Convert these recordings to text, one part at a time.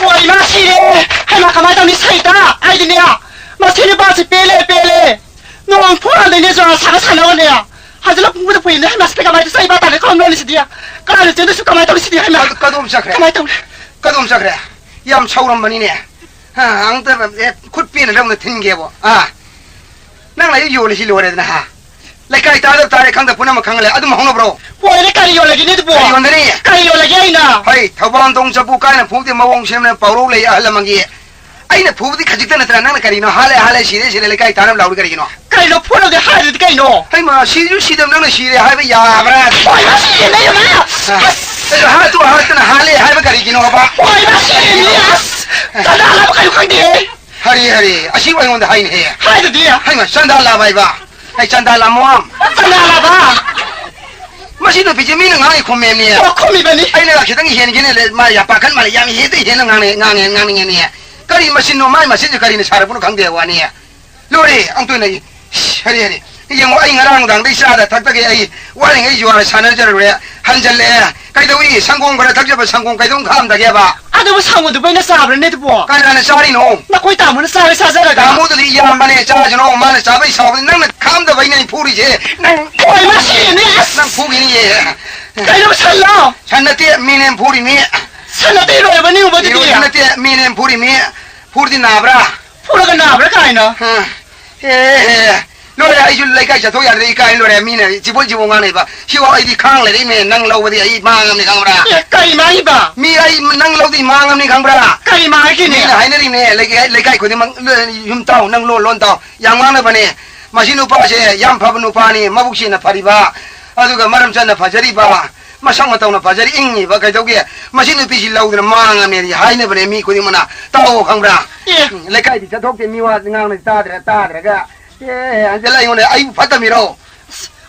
喂，那是的，还那干嘛到你谁的？哎的呢？那现在把是别嘞，那破了的那时候啥个产了呢？还是那不的不呢？还那是干嘛的？谁把大的搞弄的是的？干嘛真的是干嘛到的是的？还那干嘛啥个？干嘛到的？干嘛啥个？要么超人吧你呢？啊，俺这खुद पीने रंग थिन के वो आ नंग लाई यो लिसी लोरे ना हा लेकिन तारे खंग पुना म खंग ले अदम होनो ब्रो वो ने करी यो लगी ने तो करी होने नहीं करी यो लगी आई ना हाय थबान दोंग चबु काय ना फूक दे मवोंग शेम ने पावरो ले अहल मंगी आई ने फूक दे खजित न तना नंग करी नो हाले सीरे लेकिन तारे लाउड करी नो करी नो फोनो दे हाल दे करी नो हाय मा सीदम नंग सीरे हाय बे या बरा ओए ना सीरे नहीं ना हा तू हा तना हाय बे करी नो बा ओए ना सीरे नहीं दादा ला करी खंग दे हरी अशी वही होंगे हाई नहीं हाई तो दिया हाई में चंदाला भाई बा हाई चंदाला मुआम चंदाला बा मशीन तो पीछे मीन गाने खुम्मे में ओ खुम्मी बनी आई ने लाखी तंग हियन गिने ले मार या पाखन मार या हियन तो हियन गाने ने करी मशीन नो माई मशीन जो करी ने सारे पुनो खंग दे वानी है लोरे अंग तो नहीं हरी ये वो आई ngara ngdang dei sa da thak ta ge ai wa ling ai yuwa sanar jar re han jal le kai da wi sangkong ba thak jaba sangkong kai dong kham da ge ba a do sangkong du bai na sa ba ne to bo kai na sa ri no na koi ta mo na sa ja da da mo de li ya ma ne cha jno ma ne sa bai sa ba nang na kham da bai ne phu ri je nang koi ma si ne nang phu gi ni ye kai do san lao san na te mi ne phu ri mi san na te ro ba ni ba de ya san na te mi ne phu ri mi phu di na bra phu ga na bra kai na lo ya ai lai kai cha tho ya dei kai lo ya mi ne ji bo nga nei ba hi wa ai di khang le dei me nang lo ba di ai ma ngam ni khang bra kai ma hi ba mi ai nang lo di ma ngam ni khang bra kai ma ki ni hai ne ri ne lai kai ko di mang yum tao nang lo lon tao yang ma na ba ne ma shi nu pa she yam pha nu pa ni ma bu shi na phari ba adu ga maram chan na phajari ba ma sang ma tao na phajari ing ni ba kai dau ge ma shi nu pi shi lau de ma ngam ne ri hai ne ba ne mi ko di ma na tao khang bra lai kai di cha thok ke mi wa ngang ne ta de ga anh sẽ lấy con này anh phát tâm gì đâu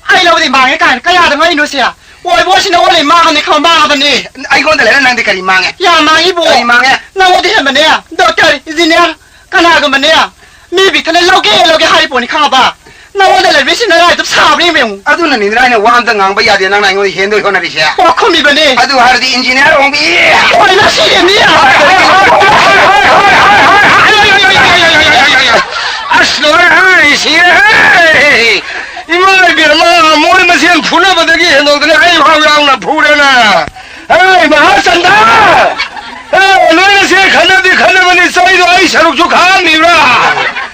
ai lâu thì mang cái cản cái gì đó ngay nữa xia ôi bố xin nó lấy mang này không mang bên này anh con này là năng đi cày mang nghe ya mang ý bố cày mang nghe nào thì bên này đó chơi gì nè cái nào cái bên này mi bị cái này lâu cái hai bố này không ba nào thì lại biết xin nó lại tập sao đi mình à tôi là nhìn ra này quan tâm ngang bây giờ thì năng này ngồi hiện tôi con này đi xe ôi không bị bên này à tôi hay đi engineer không bị ôi nó xí điểm đi Ashley, hey, imai bir ma moi ma sian phuna ba dagi hendo dane ai hang yang na phule na hey ma sanda hey loi se khana ba ni sai do ai saruk chu kham ni ra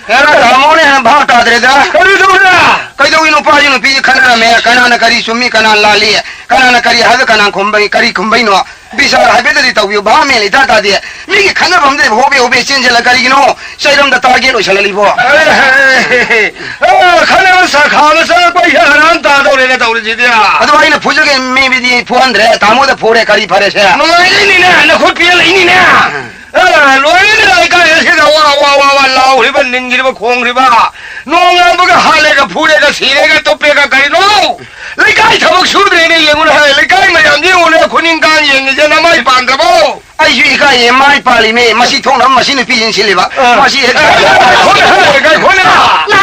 era da mo ne bha ta de da kari do ra kai do ino pa ino pi khana me kana na kari sumi kana la li kana na kari ha kana khombai kari khombai no bisa habe de tau yo ba me le da ta de mi ki khana bam de hobe chen je la kari ki no sai ram da ta ge lo chala li bo khana sa khana sa ko ya ran ta do le tau le ji dia adu ai na phuja ge me bi di phu andre ta mo de phu re kari phare se no ni na na khut pi le ni na loi ni lai ka ye se da wa lao ri ban ning gi ba khong ri ba no nga ba ga ha le ga phu le ga si le ga to pe ga kari no lai kai thabak su de ne yeng na lai kai ma yam ji wo le khuning kan yeng je na mai pan da bo ai ju ka ye mai pa li me ma si thong na ma si ni pi yin si le ba ma si he ka khona la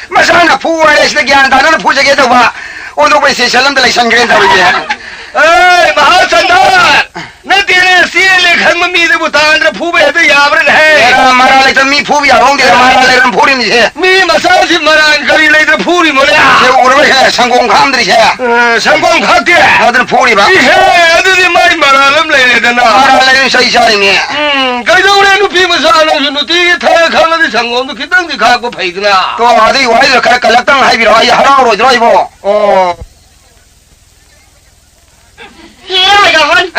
masana phu ai se gyan da na phu je ge da ba o do se salam da lai sang gren da ye ai ma chandar na tene si le khan mi de butan ra phu be de ya bran hai mara le tam mi phu bi arong de mara le ram phu ri ni he mi masal si maran kari le de phu ri mo le se ur ba he sangkong kham de he sangkong kha ke adan phu ri ba he adu di mai mara lam le le da na mara le sai sa ri ni kai do le nu pi ma sa no nu ti tha khang la di sangkong du khitang di kha ko phai na to adi wai le kha kalak tang hai bi ro ai harao ro joi bo oh 야, 이건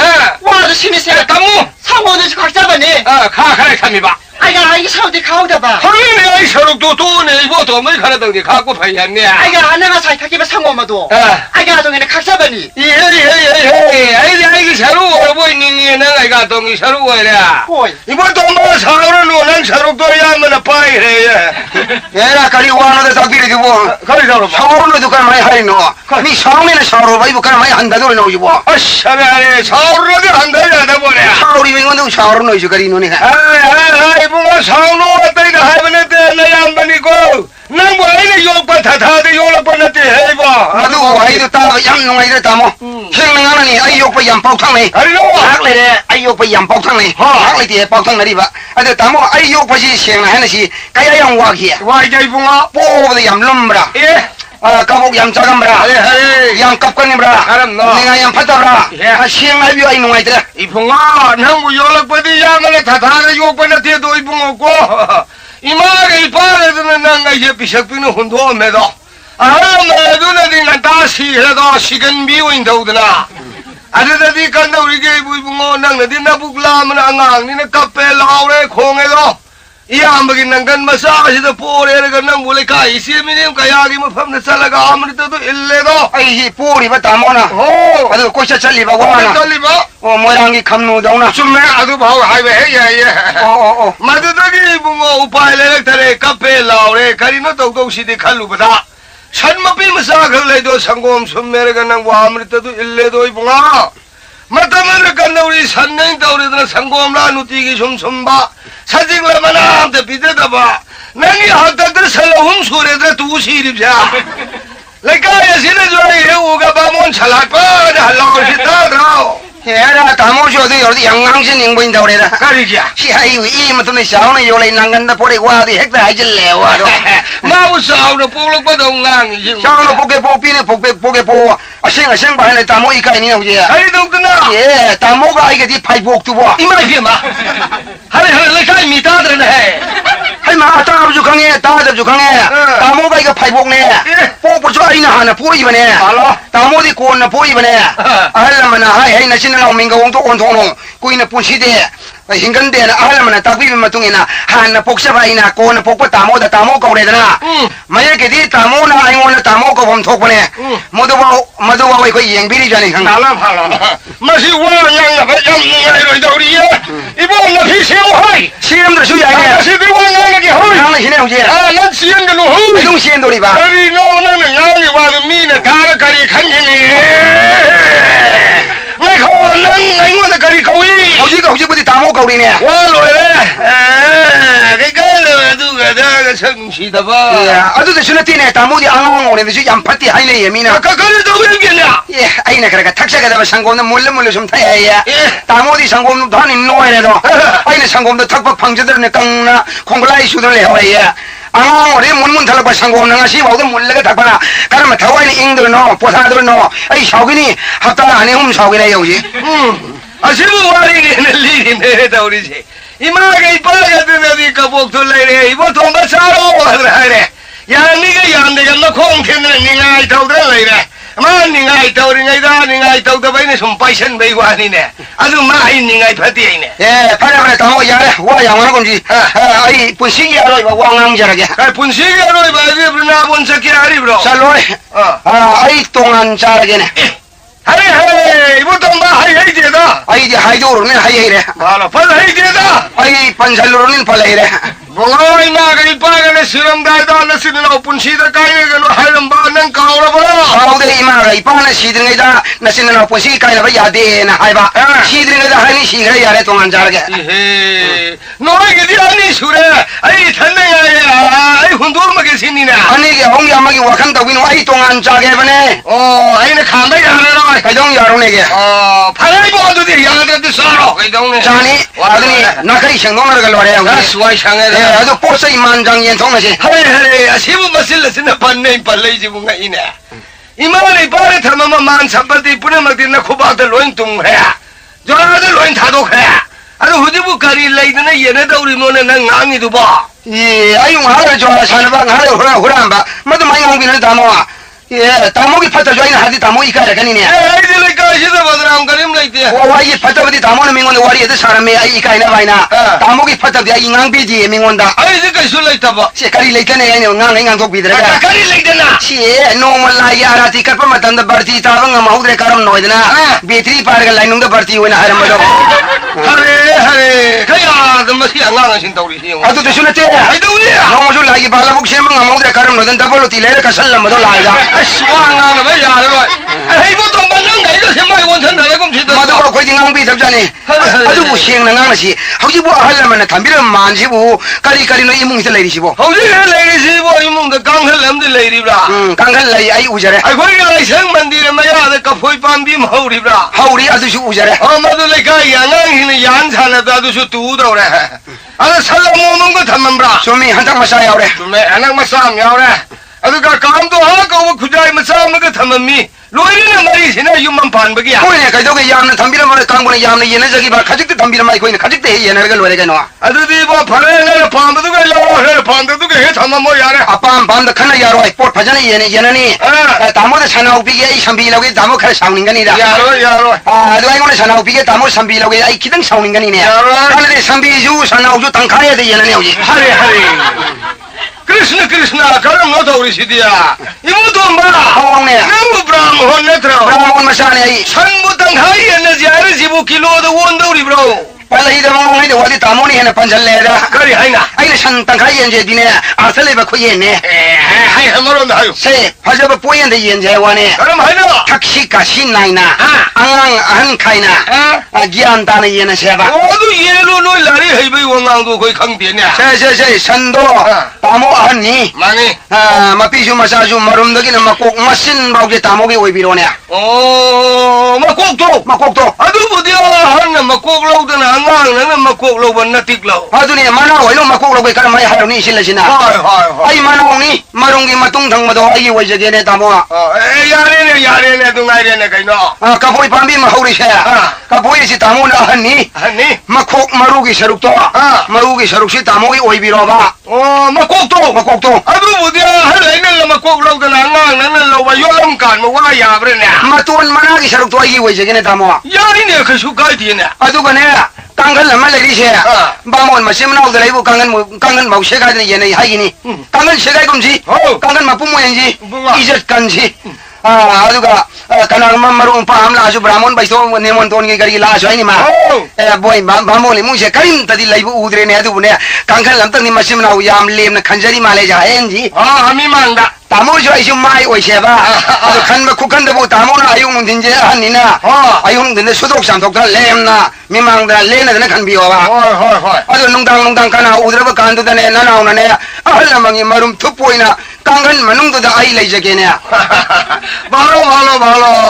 와도 심히 세다. 까무. 상호는 각자 버니. 카카에 탑니다. 아이가 이게 사우디 가오다 봐. 하루에 아이 서록도 또네 이거 더 많이 가라던데 갖고 봐야겠네. 아이가 안나가 사이 타기면 상호마도. 아이가 동에는 각자 버니. 아이가 서로 뭐 있는 게 아이가 동이 서로 뭐야. 이번 동마 사오는 노는 서록도 야만 빠이래. 얘라 가리 와노데 잡히리 뭐. 가리 잡으러. 사오는 도 가만히 하이노. 니 사오는 사오로 바이 부카나 많이 한다도 나오지 뭐. 아샤네 사오로도 한다. 민원도 샤워로 넣으셔 가리 노네 아이 뭐 상노 때가 하면은 내가 만이고 난 뭐이래 욕바 다다데 욕을 뻔했대 해봐 나도 와이도 따 양농아이들 따모 형능하니 아이 욕바 양폭탕네 아리로 학래래 아이 욕바 양폭탕네 학래디 폭탕나리바 아데 따모 아이 욕바시 생나 하나시 가야 양와기 와이자이 붕어 뽀보다 얌름브라 예 까복 얌짜감브라 양깝건이브라 알았노 내가 양파다브라 생나비 아이 농아이들 이 붕어 난뭐 욕바디 양을 다다데 욕바한테 도 이붕어고 이마가 이빠르드는 난가 이제 비석비는 혼도면서 아마도 내가 다시 해도 시간 비워인다우드나 아르다디 간다 우리게 부이붕어 낭나디 나북라면 앙앙니네 카페 라우레 공에도 이 아무긴 난간 마사시도 포레가 난 몰래 가이시미님 가야기 뭐 팜네 살라가 아무리도 일레도 아이 뽀리바 따모나 오 아주 꼬셔 잘리바 와나 떨리바 모양이 감노다우나 좀매 아주 바우 하이베 예예 어어어 마두더기 붕어 우파일레 타레 카페 라우레 가리노 도도시디 칼루바다 산마피 마사글레도 상곰 손메르가 난 와무리도 일레도 이붕아 마타마르 간나 우리 산내 떠오르던 상곰라 누티기 좀 손봐 사직을 만한테 비대다봐 난이 하다들 살라운 소리들 두시립자 내가 예시는 저리 우가 바몬 살라빠 할라고 싶다더라 얘라 다모쇼도 여기 양강신 닝보인다 그래라 가리자 시하이 이모도네 샤오네 요래 난간다 보리 와디 핵다 하질래 와도 마부 싸우는 뽀록뽀도 옹랑이지 샤오노 보게 보피네 보게 보 아생 바네 다모 이카이니 오지 아이도 끝나 예 다모가 이게 디 파이복 두보 이마이 피마 하리 레카이 미타드네 할마 따라주 강에 따라주 강에 다모가 이거 파이복네 뽀뽀 아이나 하나 보이버네 알아 다모디 고나 보이버네 알라마나 하이 나신 민가 원도 원통농 꾸이나 pun시데 hingan데나 알라마나 딱비비 마퉁이나 하나 복사바이나 고나 복고 다모다 다모 거래잖아 마예게디 다모나 아이고나 다모 거 범톡보네 모두와 이거 영비리잖아 나라 팔아 마시 와양야 양이로 우리야 이번 나 피세오하이 시름들 수야이네 마시 비왕양이 호이 나는 시내 오지 아난 시엔들로 호이 이동 시엔돌이 봐 아리 너는 양이 와도 미네 가라가리 간지니 내가 가리 거위 어지부디 다모 거리네 와로래 그걸로 누가 다가 성시다봐 아두도 신나티네 다모디 앙앙 오네 저 얌파티 하이네 예미나 아까 그래도 왜 그랬냐 예 아이나 그래가 탁사가 되면 상고는 몰래 좀 타야야 다모디 상고는 더 있노래도 아이나 상고도 탁박 방제들네 깡나 콩글라이 수들래 해야 앙앙오래 문문 달라고 상고 나가시 와도 몰래가 탁바나 가르마 타와이네 잉들노 보사들노 아이 샤오기니 합당 안에 사오기네 여기 아시부 와리게는 리리네 우리지 이마가 이빠가 드나니까 복돌래래 이거 돈바 사러 하래 야 니가 양대가 너 콩텐네 니가 이타우들래래 마 니가 이타우리냐이다 니가 이타우다바이네 좀 빠이션 베이고 아니네 아주 마이 니가 이파티이네 예 파라파라 다모 야래 와 양하는 건지 아이 분식이 알아 이거 왕왕자라게 분식이로 이봐야 브나 본사키 아리브로 살로이 아이 동안 자라게네 하이 이거 돈바 하이 되다 아이 하이도로는 하이래 말아 팔 하이 되다 아이 반살로는 팔레이래 Boloi na kay pagane siram dayda na sinna opun sida kay gano halam ba nang kaura ba aude imaga ipana sidringa da na sinna opun si kay ba yade na haiba sidringa da hani sigra yare tongan jarge he no ge di ani sure ai thanne ai hundur ma ge sinina ani ge hong ya ma ge wakan da win ai tongan jage bane ai na khanda ya ra kai dong yaro ne ge phalai bo du di ya de saro kai dong ne jani adni na kai shang dong ga lore ang suai shang 아주 포스이 만장연 통하시 하이 아시부 마실라스나 반네 발레지 뭔가 이네 이마네 바레 타마마 만 삼바디 뿌네 막디나 코바들 로인 뚱해야 저라들 로인 타독해야 아주 후지부 가리 레이드나 얘네다 우리 노네 난 낭이도 봐 예 아유 하루 좋아 사는바 하루 후란바 모두 많이 오기는 다모아 예 다모기 파타 join 하디 다모이 가라 가니네 아이들 가시다 바드람 가림 레이드 와이 파타버디 다모는 민원의 와리에도 사람이 아이 가이나 바이나 다모기 파타비 아이 낭비지 민원다 아이들 가실 레이드 봐 시카리 레이드네 아니 낭 독비드라가 가리 레이드나 시 노멀라 야라티 카파 마탄다 버티 타방 마우드레 카람 노이드나 비트리 파르가 라이농다 버티 오나 하람바도 하레 ခရသမစီငါငါရှင်တော်ရီရှင် Adu tu sunat ya. Ai đâu ya Kamu tu lagi bala buk siapa ngamau deh karena nonton tapi lu tilai ke salam tu lah ya. Aswa ngà mấy giờ rồi ai bố tông bắn nắng này đó xem mai quan thân này cũng chỉ Madu kau kau tinggal bi tapi ni. Adu bu siang nang nasi. Hau ji bu ahal mana thambi ram man ji bu kali kali no imung itu lagi si bu. hầu như lấy gì bố imung cái căng hết lắm thì lấy đi ra Kang kan lagi ai ujare. ai khối cái lấy sáng mình đi mà ya cái cặp phôi pan bim hầu đi ra Hau ri adu su ujare. mà tôi lấy cái nhà ngang hình này yán chăn là tôi số tú đâu đấy anh sallam mông cái thằng mình ra Sumi hantar masa ya ore. mẹ anh mà sao nhau đấy anh cái cam tôi hả cậu khujai mà sao cái thằng mình mi lối đi là mấy thế này dùng mắm pan bây giờ Kau ni kau tu ke yam na thambi ram kang kau ni yam na ye na jagi ba khajik tu thambi ram ai kau ni khajik te ye na ke luar ke no. anh đi vào phơi này pan tôi cái lâu rồi pan tôi cái hết thằng mình mới ra Apam pam da khana ya ro ai pot phajana ye ni. Tamu da sana upi ke ai sambi lau ke tamu khara sauning kan ni da. ya rồi Adu ai kau ni sana upi ke tamu sambi lau ke ai kidang sauning kan ni ne. Kana de sambi ju sana uju tangkhaya de ye na ne uji. Hari hari. Krishna Krishna karam no tauri sidia. Imu tomba. Hawang ne. Namu Brahmon netra. Brahmon masa ne ai. Sanmu tanghai ane jare jibu kilo da wondauri bro. Pala hi da mong hai de wadi tamu ni he na panjal le da. Kari haina. Ai le san tangkhaya ye je dine asale ba khu ye ne. Hai hamaro na hayo. Se phaja ba poyen de yen je wa ne. Karam haina. Taksi ka sin nai na. Angang ahan khai na. Gyan ta na ye na se ba. Odu yelo no lari hai bai wangang do koi khang de ne. Se san do tamu ahan ni. Mani. Mapi ju masa ju marum da ki na makok masin ba ge tamu ge oi biro ne. Oh, makok to. Makok to. Adu budia han na makok lo da na ngang na makok lo ban na tik lo. Adu ni mana oi lo makok lo ge kar mai ha ni sin la sin na. Hai. Ai mana ni marung gi matung thang ma do ai oi je ge ne tamu. Yare ne tu ngai ne kai no. Ka poi pambi ma hori se. Ka poi si tamu na han ni. Hani. Makok maru gi saruk to. Maru gi saruk si tamu ge oi biro ba. Oh, makok to. Adu budia halai ne la makok lo da ngang nan lo ba yo lam kan ma wa ya bre ne. Matun mana gi saruk to ai oi je ge ne tamu. Yari ne ka su kai ti ne. Adu ga ne kangan lama lagi se. Ba mon ma sim na da lai bu kangan mau se ga ne ye ne hai gi ni. Kangan se ga kum ji. Kangan ma pu mo yen ji. Ijat kan ji. Aduga kanang mamarung paham la su Brahmon baiso nemon ton ge gari la su ai ni ma. Boy bamo le mu se karim tadi lai bu udre ne adu ne. Kangan lam tak ni masim na yam lem na khanjari ma le ja en ji. Ami mangda. Tamu jo ai su mai oi se ba. Khan ma khu khan da bu tamu na ayung din je han ni na. Ayung din su dok sam dok da lem na. Mi mang da le na na khan bi wa ba. Hoi. Adu nung dang kana udre ba kan du da ne na na ne. Ahla mangi marum thu poi na. Kangan manung du da ai lai je ge ne. Balo.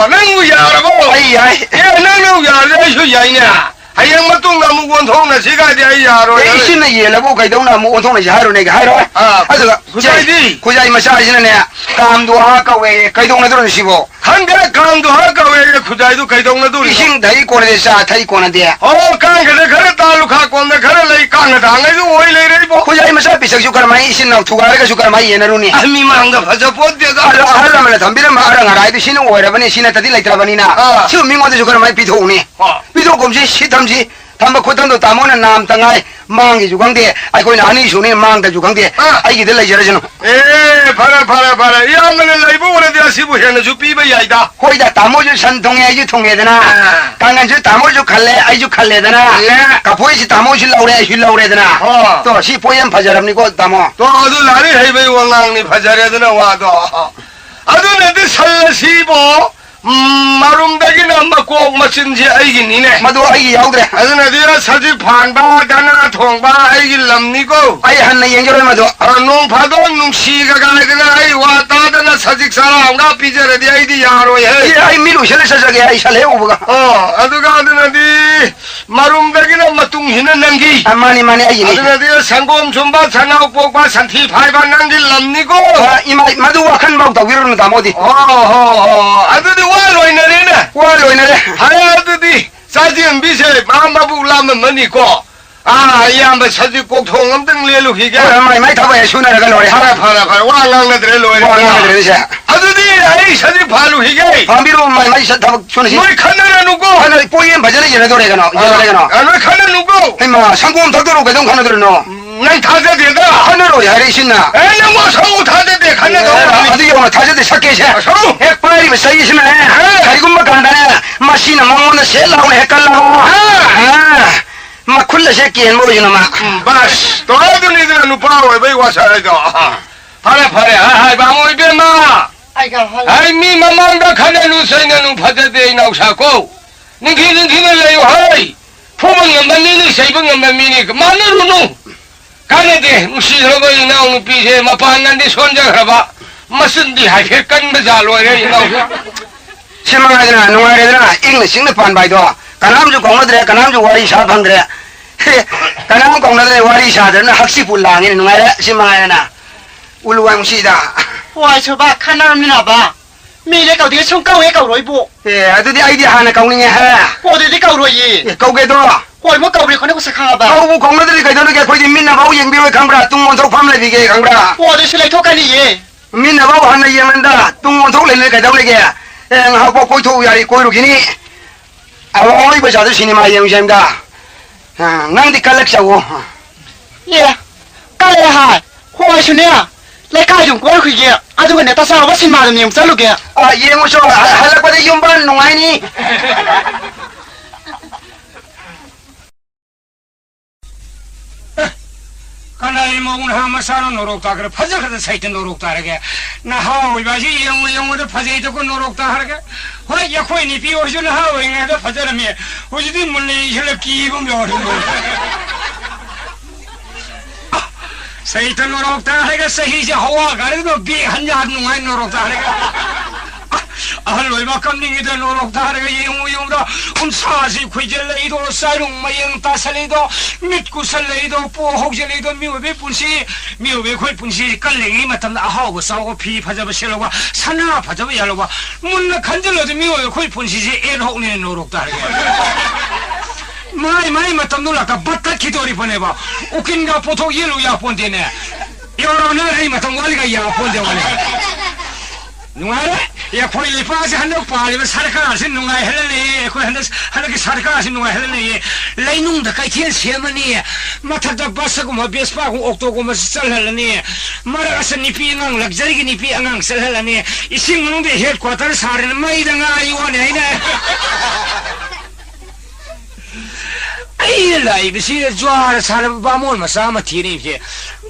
Nang ya ra bo. Ai. Nang ya ra su yai ne. Hayang matung na mu gon thong na siga de ai ya ro. Isin na ye la bo kai dong na mu on thong na ja ro ne ga hai ro. Adu khujai masa isin ne kam du ha ka we kai dong na do si bo. Han ga kam du ha ka we khujai du kai dong na du. Isin dai ko ne sa thai ko na de. Kan ga de khare talu kha kon de khare lai kan da ngai du oi lai re bo. Khujai masa pisak su kar mai isin na thu ga su kar mai ye na ru ni. Ami mang ga phaja pot de ga. Ala ma tham bi ma ara ngarai du sin oi ra ba ni sin ta di lai tra ba ni na. Su mi ngo de su kar mai pi tho ni. Pi tho kom si si tham ji. Thamba khotang do tamu na nam tangai mang gi ju gang de ai koi na ani su ni mang da ju gang de ai gi de lai jara jano. Phara ya ngale lai bo re de si bu he na ju pi ba yai da. Hoi da tamu ju san thong ye ju thong ye da na. Kangan ju tamu ju khalle ai ju khalle da na. Ka poi si tamu ju laure ai ju laure da na. To si poyam phajaram ni ko tamu. To adu lari hai bai wangang ni phajare da na wa do. Adu ne de sal si bo marum da gi na ma ko ma chin ji ai gi ni ne. Madu ai gi yaud re. Adu ne de sa ji phan ba da na thong ba ai gi lam ni ko. Ai han na yeng jo madu. Nong pha do nong si ga ga da ai wa ta da na sa ji sa ra nga pi je re di ai di ya ro ye. Ai mi lu shele sa sa ge ai sa le u ga. Adu ga adu ne di marum da gi na matung hin nang gi. Mani ai gi ni. adu ne di sangom chumba chanau pok ba santhi phai ba nang gi lam ni ko. Imai madu wa khan bau ta wir nu ta mo di. Adu di wa loi na re na. Wa loi na re. Hai adu di sa ji bi se ma bu lam ma ni ko. Yam ba sa ji kok thong am tang le lu hi ga. Mai tha ba su na ga loi. Phara wa ngang na dre loi. Wa ngang na dre se. Adu di ai sa ji pha lu hi ga. Pham bi ru mai sa tha su na si. Noi khan na nu ko. Ana poyen bhajane ye na do re ga no. Ye re ga no. Noi khan na nu ko. Ai ma sangom thak do ro ga dong khan do no. Nai tha je de da. Khan ro ya re sin na. Na mo sa u tha je de khan na do. Adu yo na tha je de sakke se. Ek pari ba sai sin na. Kari gum ba kan da na. Machine ma mo na se la ne kal la. Ma khul 些见过去了吗？巴士，多少都你这个把我被我杀了个，跑来，还把我一边嘛。哎呀，好了。哎，你慢慢的看见路谁能跑在这脑下沟？你听了来有嗨，普通人们你谁不人们你个慢点弄，看得的，你洗头个人那比些嘛搬那的穿着是吧？嘛身体还可以跟不下来的，脑下。什么来着？弄来着呢？应了新的办白多，跟他们就讲了的，跟他们就玩一下碰的，嘿，跟他们讲了的玩一下的，那还是不烂的，弄来的，什么来着呢？乌鲁安西的。我说吧，看到你了吧？มีเด็กเก่าที่ช่องเก่าให้เก่ารวยบุไอ้ตัวที่ไอ้ที่หานะเก่านี่ฮะโอ้เด็กที่เก่ารวยเก่าแก่ตัวโอ้ยมันเก่าเลยคนนี้ก็สักครั้งบ้างเอาบุคคลนั้นที่ใครตัวนี้แกคุยที่มินนะบ่าวยังบีไว้คำประตุ้งมันทุกพัมเลยพี่แกคำประโอ้เด็กช่วยทุกกันนี่มินนะบ่าวหันในยังมันด่าตุ้งมันทุกเลยแกตัวนี้แกเขาบอกคุยทุกอย่างคุยรู้กี่นี่เอาไว้ประชาชนนี่มายังใช่ไหมด่างั้นที่กัลเล็กเช้าเย่กัลเล็กหายโอ้ยชุเนี่ย来家中过去嘅，阿祖个呢，打啥我先买了年走路嘅。啊，爷我说，还来过来用班弄爱你。看来我们他们啥都弄大个，拍这个才真弄大个。那好，我把些用我的拍这个弄大个，我一块你比我就那好，应该都拍这了面，我就得门里去了基本标准。सही तो नौरकता है कि सही से हवा करे तो बेहंजात नुआई नौरकता है अहल लोई बाकम नहीं तो नौरकता है कि यूं तो उन सासी खुजल ले तो सारुं मयंग तासले तो मिट कुसले तो पोहोक जले तो म्यूबे कोई पुंसी कल लेगी मतलब अहाव साव फी फजब शेलवा सना फजब यालवा मुन्न खंजलो तो म्यूबे कोई पुंसी से एर होक ने नौरकता है माई मतलब नो लगा बत्ता खितोरी बने बा उकिन का पोथो ये लो या पोंते ने योरो ने नहीं मतलब वाली का या पोंते वाले नुआरे या कोई लिपास हंदो पाले में सरकार से नुआए हेले कोई हंदो की सरकार से नुआए हेले ये लाइनुंग द काई थियन सेमनी मथा द बस को म बेस्पा को ऑक्टो को म चल हेले मरा अस निपी अंगांग लग्जरी की निपी अंगांग चल हेले इसिंग नुंग दे हेड क्वार्टर सारे मई दंगा आयो ने है哎，来不是抓了查了把我们啥么提的去，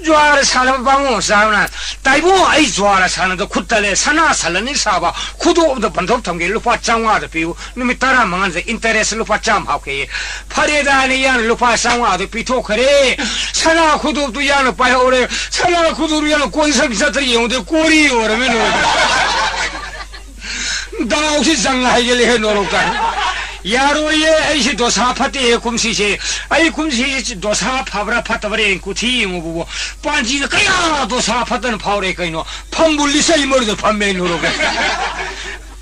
抓了查了把我们啥呢？大部哎抓了查了都哭得嘞，查那查了你啥吧？哭到我的本头同给路法涨啊的比如，你们当然忙着 interest 路法涨好给，拍的那里样路法涨啊的比头可嘞，查那哭到都样了白好嘞，查那哭到都样了官生啥子用的锅里有了没有？当时涨还是很多路干。यारो ये ऐसे दोसा फते कुमसी से आई कुमसी दोसा फावरा फतवरे कुथी मुबो पांजी कया दोसा फतन फावरे कइनो फंबुली सही मर्द फम्मे नोरोगे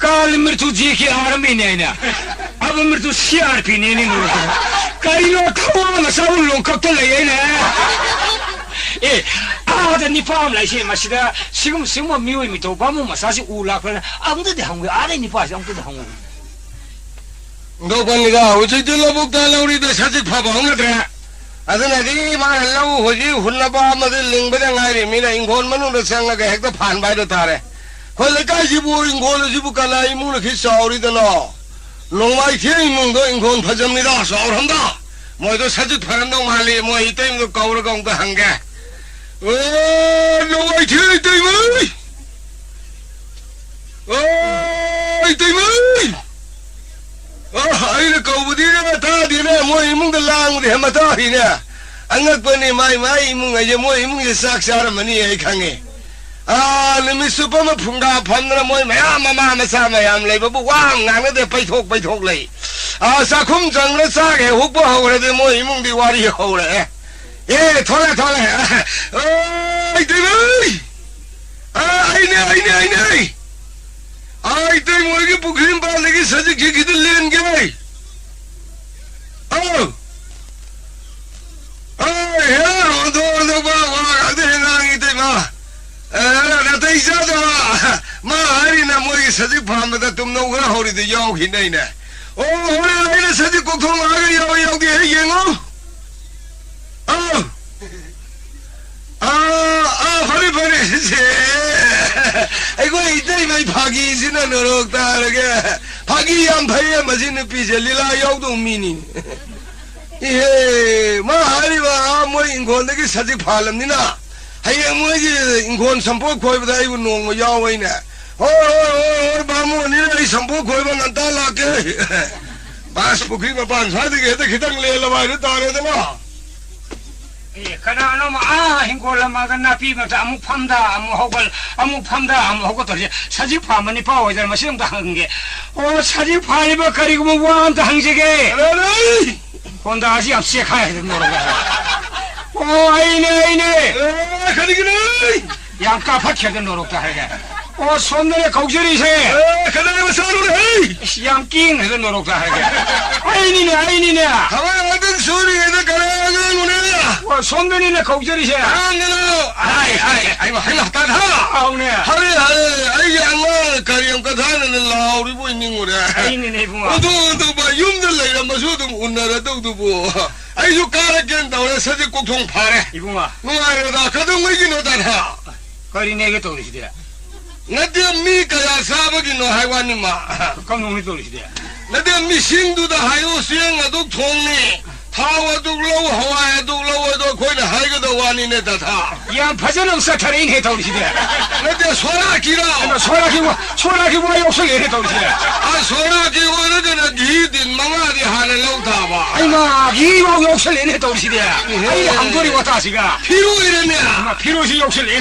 काल मृत्यु जी के आरमी ने ना अब मृत्यु सीआरपी ने नोरोगे कइनो थवा सब लोग कब तो ले ने ए आद नि फाम लाई से मसिदा सिगम मियो मितो बामु मसासी उला फन आमदे दे हंगे आदे नि पास आमदे दे हंगे गोपनिका उचित लबुक्ता लौरी तो सचित फबांग रे अदना दी मा लौ होजी हुल्लबा मदे लिंगबदे ngairi mina ingkon manu da sanga ga hekta phan bai do tare khol kai jibu ingkon jibu kala imu na khi sauri da no longmai thi imung do ingkon phajam ni da sauram da moi do sachit pharam do mali moi item do kaur gong da hanga o longmai thi item mai o item mai ai là cầu budi na ta di na mo imung da lang di ma ta hi na angak pa ni mai imung ai mo imung ye sak sar mani ai khange a ni mi supa ma phunga phan na mo ma sa ma yam lai ba bu wang ngang na de pai thok lai a sa khum jang na sa ge hu bo ho le de mo imung di wari ho le ye thola ai de ai ne आई तो मुर्गी पुखरी में पाल लगी सज की किधर लेन गए ओ यार दो बा आधे नांगी ते मां ना ते इसा तो मां हरी ना मुर्गी सज फाम में तुम नो घर होरी तो याओ ही नहीं ना ओ होरे नहीं सज को थों आगे याओ दे ये नो फरी से ऐको इतने में भागी सिना नरोकता लगे भागी याम भैया मजीन पीछे लीला याव तो मीनी 예, 마하리와 뭐 인권에게 사직 팔랍니다. 하여 뭐지 인권 선포 거기보다 이거 농어 야와이네. 바모니는 이 선포 거기만 안 달라게. 바스 부킹가 반사되게 해도 기당 내려와야 따라되나. 예, 그나마 hin골라마가 나비면서 아무 팜다 아무 허걸 사직 파면이 파워 이제 마시는 다 한게 사직 파이버 가리고 뭐 완다 항제게 에이! 혼자 아시 앞에 가야 되는 노로가 아이네 가리기는 양가 박혀든 노로다 하게 손들에 곡절이세 그다음에 서로를 양킹 해서 노로다 하게 아이니네 가만히 앉은 소리에서 가라가는 거네. 손들이네 곡절이세 아이 뭐 하나 따라. 아우네 하루에 아이 양말 가리엄 가다는 라우리 보이는 거래. 아이니네 붕아 어도 봐 юм들 내가 마셔도 운나라 도도 뭐. 아이 저 가라견다 오늘 서지 꼭통 파래. 이붕아 누가래다 가동 거기 너다라. 거리네게 떠오르시대 나도 미가야 사버기 너 하이와니 마. 감동이 떠오르시대 나도 미싱두다 하요 수행아도 통니. 타와도 로우 하와에도 로우도 거기 하이거도 와니네 다다. 야 파전은 사타레인 해 떠오르시대 나도 소라기라. 소라기보다 욕설 해 떠오르시대 소라기 오늘은 니든 망아리 하는 로우다봐. 아이마 이와 욕설 해 떠오르시대 아이 한거리 왔다 시가 피로 이러냐. 피로시 욕설 해